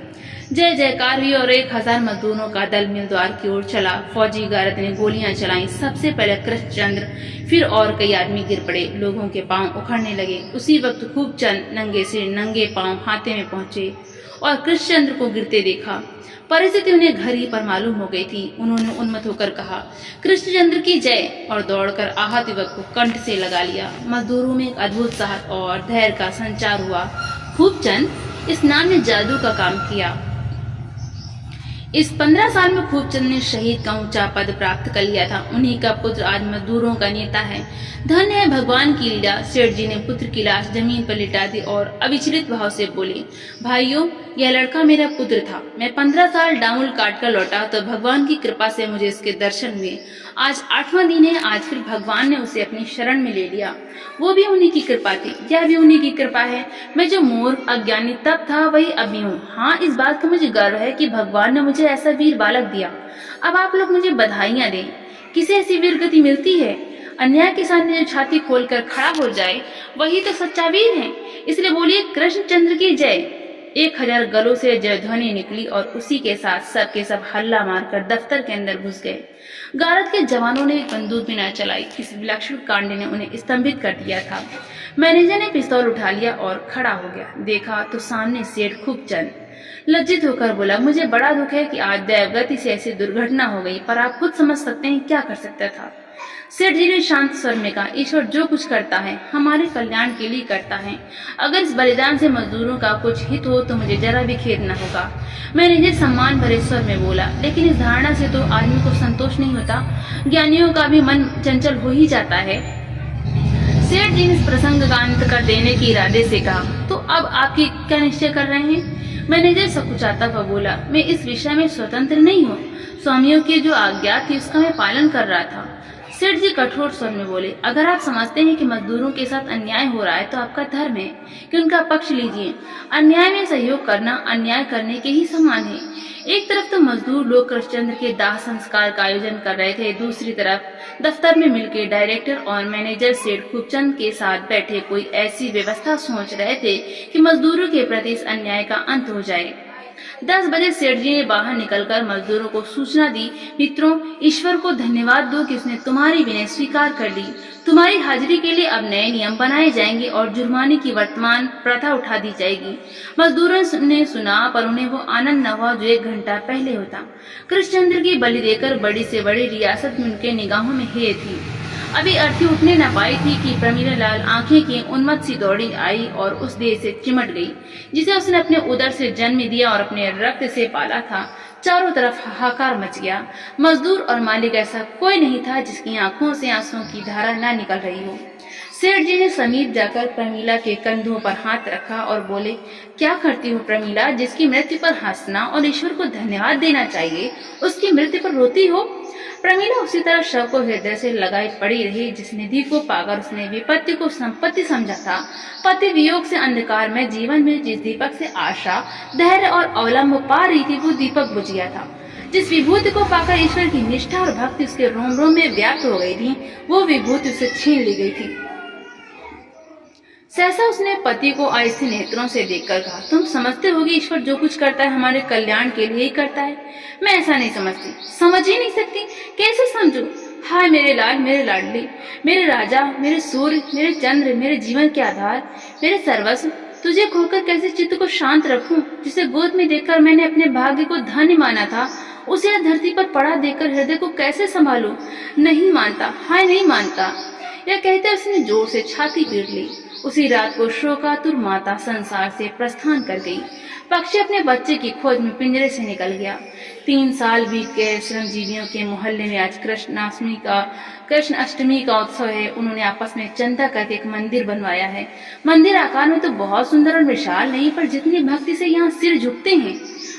जय जयकार हुई और 1000 मजदूरों का दल मिल द्वार की ओर चला। फौजी गारद ने गोलियां चलाई। सबसे पहले कृष्णचंद्र, फिर और कई आदमी गिर पड़े। लोगों के पांव उखड़ने लगे। उसी वक्त खूबचंद नंगे सिर नंगे पांव हाथे में पहुंचे और कृष्णचंद्र को गिरते देखा। परिस्थिति उन्हें घर ही पर मालूम हो गई थी। उन्होंने उन्मत्त होकर कहा, कृष्णचंद्र की जय, और दौड़कर आहत युवक को कंठ से लगा लिया। मजदूरों में एक अद्भुत साहस और धैर्य का संचार हुआ। खूबचंद इस नाम ने जादू का काम किया। इस 15 साल में खूबचंद ने शहीद का ऊंचा पद प्राप्त कर लिया था। उन्हीं का पुत्र आज मजदूरों का नेता है। धन्य है भगवान की लीला। सेठ जी ने पुत्र की लाश जमीन पर लिटा दी और अविचलित भाव से बोले, भाइयों, यह लड़का मेरा पुत्र था। मैं 15 साल डामुल काट कर लौटा तो भगवान की कृपा से मुझे इसके दर्शन हुए। आज 8वां दिन है। आज फिर भगवान ने उसे अपनी शरण में ले लिया। वो भी उन्हीं की कृपा थी, यह भी उन्हीं की कृपा है। मैं जो मूर्ख अज्ञानी तब था वही अभी हूँ। हाँ, इस बात का मुझे गर्व है कि भगवान ने मुझे ऐसा वीर बालक दिया। अब आप लोग मुझे बधाइयाँ दें। किसे ऐसी वीरगति मिलती है? अन्याय के सामने जो छाती खोलकर खड़ा हो जाए वही तो सच्चा वीर है। इसलिए बोलिए कृष्णचंद्र की जय। 1000 गलों से जय ध्वनि निकली और उसी के साथ सब के सब हल्ला मारकर दफ्तर के अंदर घुस गए। गारद के जवानों ने बंदूक भी न चलाई। इस विलक्षण कांड ने उन्हें स्तंभित कर दिया था। मैनेजर ने पिस्तौल उठा लिया और खड़ा हो गया। देखा तो सामने सेठ खूबचंद। लज्जित होकर बोला, मुझे बड़ा दुख है कि आज दैवगति से ऐसी दुर्घटना हो गई, पर आप खुद समझ सकते हैं क्या कर सकता था। सेठ जी ने शांत स्वर में कहा, ईश्वर जो कुछ करता है हमारे कल्याण के लिए करता है। अगर इस बलिदान से मजदूरों का कुछ हित हो तो मुझे जरा भी खेद न होगा। मैनेजर सम्मान भरे स्वर में बोला, लेकिन इस धारणा से तो आदमी को संतोष नहीं होता, ज्ञानियों का भी मन चंचल हो ही जाता है। सेठ जी ने इस प्रसंग का अंत कर देने के इरादे से कहा, तो अब आपकी क्या निश्चय कर रहे हैं? मैनेजर सकुचाता हुआ बोला, मैं इस विषय में स्वतंत्र नहीं हूँ। स्वामियों की जो आज्ञा थी उसका मैं पालन कर रहा था। सेठ जी कठोर स्वर में बोले, अगर आप समझते हैं कि मजदूरों के साथ अन्याय हो रहा है तो आपका धर्म है कि उनका पक्ष लीजिए। अन्याय में सहयोग करना अन्याय करने के ही समान है। एक तरफ तो मजदूर लोग कृष्णचंद्र के दाह संस्कार का आयोजन कर रहे थे, दूसरी तरफ दफ्तर में मिलकर डायरेक्टर और मैनेजर सेठ खूबचंद के साथ बैठे कोई ऐसी व्यवस्था सोच रहे थे कि मजदूरों के प्रति इस अन्याय का अंत हो जाए। 10 बजे सेठ जी ने बाहर निकलकर मजदूरों को सूचना दी, मित्रों, ईश्वर को धन्यवाद दो कि उसने तुम्हारी विनय स्वीकार कर ली। तुम्हारी हाजिरी के लिए अब नए नियम बनाए जाएंगे और जुर्माने की वर्तमान प्रथा उठा दी जाएगी। मजदूरों ने सुना, पर उन्हें वो आनंद न हुआ जो 1 घंटा पहले होता। कृष्णचंद्र की बलि देकर बड़ी से बड़ी रियासत में उनके निगाहों में हेय थी। अभी अर्थी उठने न पाई थी कि प्रमीला लाल आंखें की उन्मत्त सी दौड़ी आई और उस देह से चिमट गई जिसे उसने अपने उदर से जन्म दिया और अपने रक्त से पाला था। चारों तरफ हाहाकार मच गया। मजदूर और मालिक ऐसा कोई नहीं था जिसकी आंखों से आंसुओं की धारा न निकल रही हो। सेठ जी ने समीप जाकर प्रमीला के कंधों पर हाथ रखा और बोले, क्या करती हो प्रमीला? जिसकी मृत्यु पर हंसना और ईश्वर को धन्यवाद देना चाहिए, उसकी मृत्यु पर रोती हो। प्रमीला उसी तरह शव को हृदय से लगाई पड़ी रही। जिस निधि को पाकर उसने विपत्ति को संपत्ति समझा था, पति वियोग से अंधकार में जीवन में जिस दीपक से आशा, धैर्य और अवलंब पा रही थी, वो दीपक बुझ गया था। जिस विभूति को पाकर ईश्वर की निष्ठा और भक्ति उसके रोम रोम में व्याप्त हो गई थी, वो विभूति उसे छीन ली गई थी। सहसा उसने पति को आईसी नेत्रों से देखकर कहा, तुम समझते हो कि ईश्वर जो कुछ करता है हमारे कल्याण के लिए ही करता है? मैं ऐसा नहीं समझती, समझ ही नहीं सकती। कैसे समझूं? हाय मेरे लाल, मेरे लाडली, मेरे राजा, मेरे सूर्य, मेरे चंद्र, मेरे जीवन के आधार, मेरे सर्वस्व, तुझे खोकर कैसे चित्त को शांत रखूं? जिसे गोद में देखकर मैंने अपने भाग्य को धन्य माना था, उसे धरती पर पड़ा देखकर हृदय को कैसे संभालूं? नहीं मानता, हाय नहीं मानता। यह कहते उसने जोर से छाती पीट ली। उसी रात को शोकातुर माता संसार से प्रस्थान कर गई। पक्षी अपने बच्चे की खोज में पिंजरे से निकल गया। 3 साल बीत गए। श्रमजीवियों के मोहल्ले में आज कृष्ण अष्टमी का उत्सव है। उन्होंने आपस में चंदा करके एक मंदिर बनवाया है। मंदिर आकार में तो बहुत सुंदर और विशाल नहीं, पर जितनी भक्ति से यहाँ सिर झुकते हैं,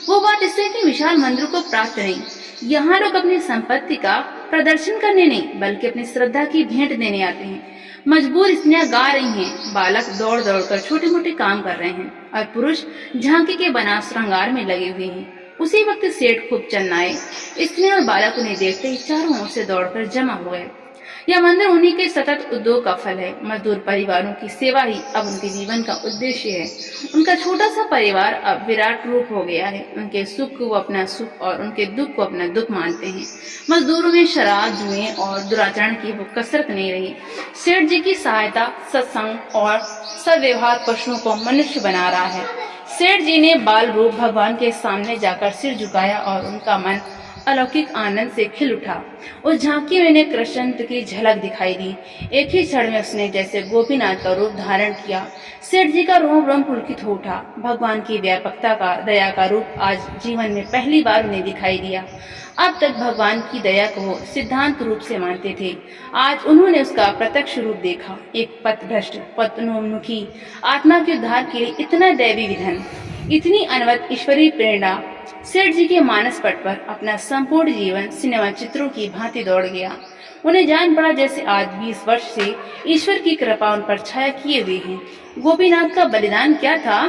वो बात इससे कि विशाल मंदिर को प्राप्त नहीं। यहाँ लोग अपनी संपत्ति का प्रदर्शन करने नहीं, बल्कि अपनी श्रद्धा की भेंट देने आते हैं। मजबूर स्त्रियां गा रही हैं, बालक दौड़ दौड़ कर छोटे मोटे काम कर रहे हैं और पुरुष झांकी के बना श्रृंगार में लगे हुए हैं। उसी वक्त सेठ खूबचंद आए। स्त्रियां और बालक उन्हें देखते ही चारों ओर से दौड़कर जमा हुए। यह मंदिर उन्हीं के सतत उद्योग का फल है। मजदूर परिवारों की सेवा ही अब उनके जीवन का उद्देश्य है। उनका छोटा सा परिवार अब विराट रूप हो गया है। उनके सुख को वो अपना सुख और उनके दुख को अपना दुख मानते हैं। मजदूरों में शराब, जुए और दुराचरण की वो कसरत नहीं रही। सेठ जी की सहायता सत्संग और सद्व्यवहार पशुओं को मनुष्य बना रहा है। सेठ जी ने बाल रूप भगवान के सामने जाकर सिर झुकाया और उनका मन अलौकिक आनंद से खिल उठा। उस झांकी में उन्हें कृष्ण की झलक दिखाई दी। एक ही क्षण में उसने जैसे गोपीनाथ का रूप धारण किया। सेठ जी का रोम रोम पुलकित हो उठा। भगवान की व्यापकता का, दया का रूप आज जीवन में पहली बार उन्हें दिखाई दिया। अब तक भगवान की दया को सिद्धांत रूप से मानते थे, आज उन्होंने उसका प्रत्यक्ष रूप देखा। एक पथभ्रष्ट, पतनोन्मुखी आत्मा के उद्धार के लिए इतना दैवी विधन, इतनी अनवरत ईश्वरीय प्रेरणा। सेठ जी के मानस पट पर अपना संपूर्ण जीवन सिनेमा चित्रों की भांति दौड़ गया। उन्हें जान पड़ा जैसे आज 20 वर्ष से ईश्वर की कृपा उन पर छाया किए हुए है। गोपीनाथ का बलिदान क्या था?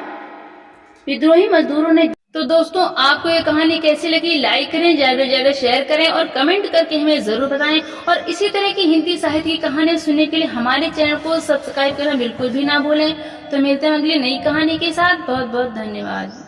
विद्रोही मजदूरों ने तो दोस्तों, आपको ये कहानी कैसी लगी, लाइक करें, ज्यादा से ज्यादा शेयर करें और कमेंट करके हमें जरूर बताएं। और इसी तरह की हिंदी साहित्य की कहानियां सुनने के लिए हमारे चैनल को सब्सक्राइब करना बिल्कुल भी ना भूलें। तो मिलते हैं अगली नई कहानी के साथ। बहुत बहुत धन्यवाद।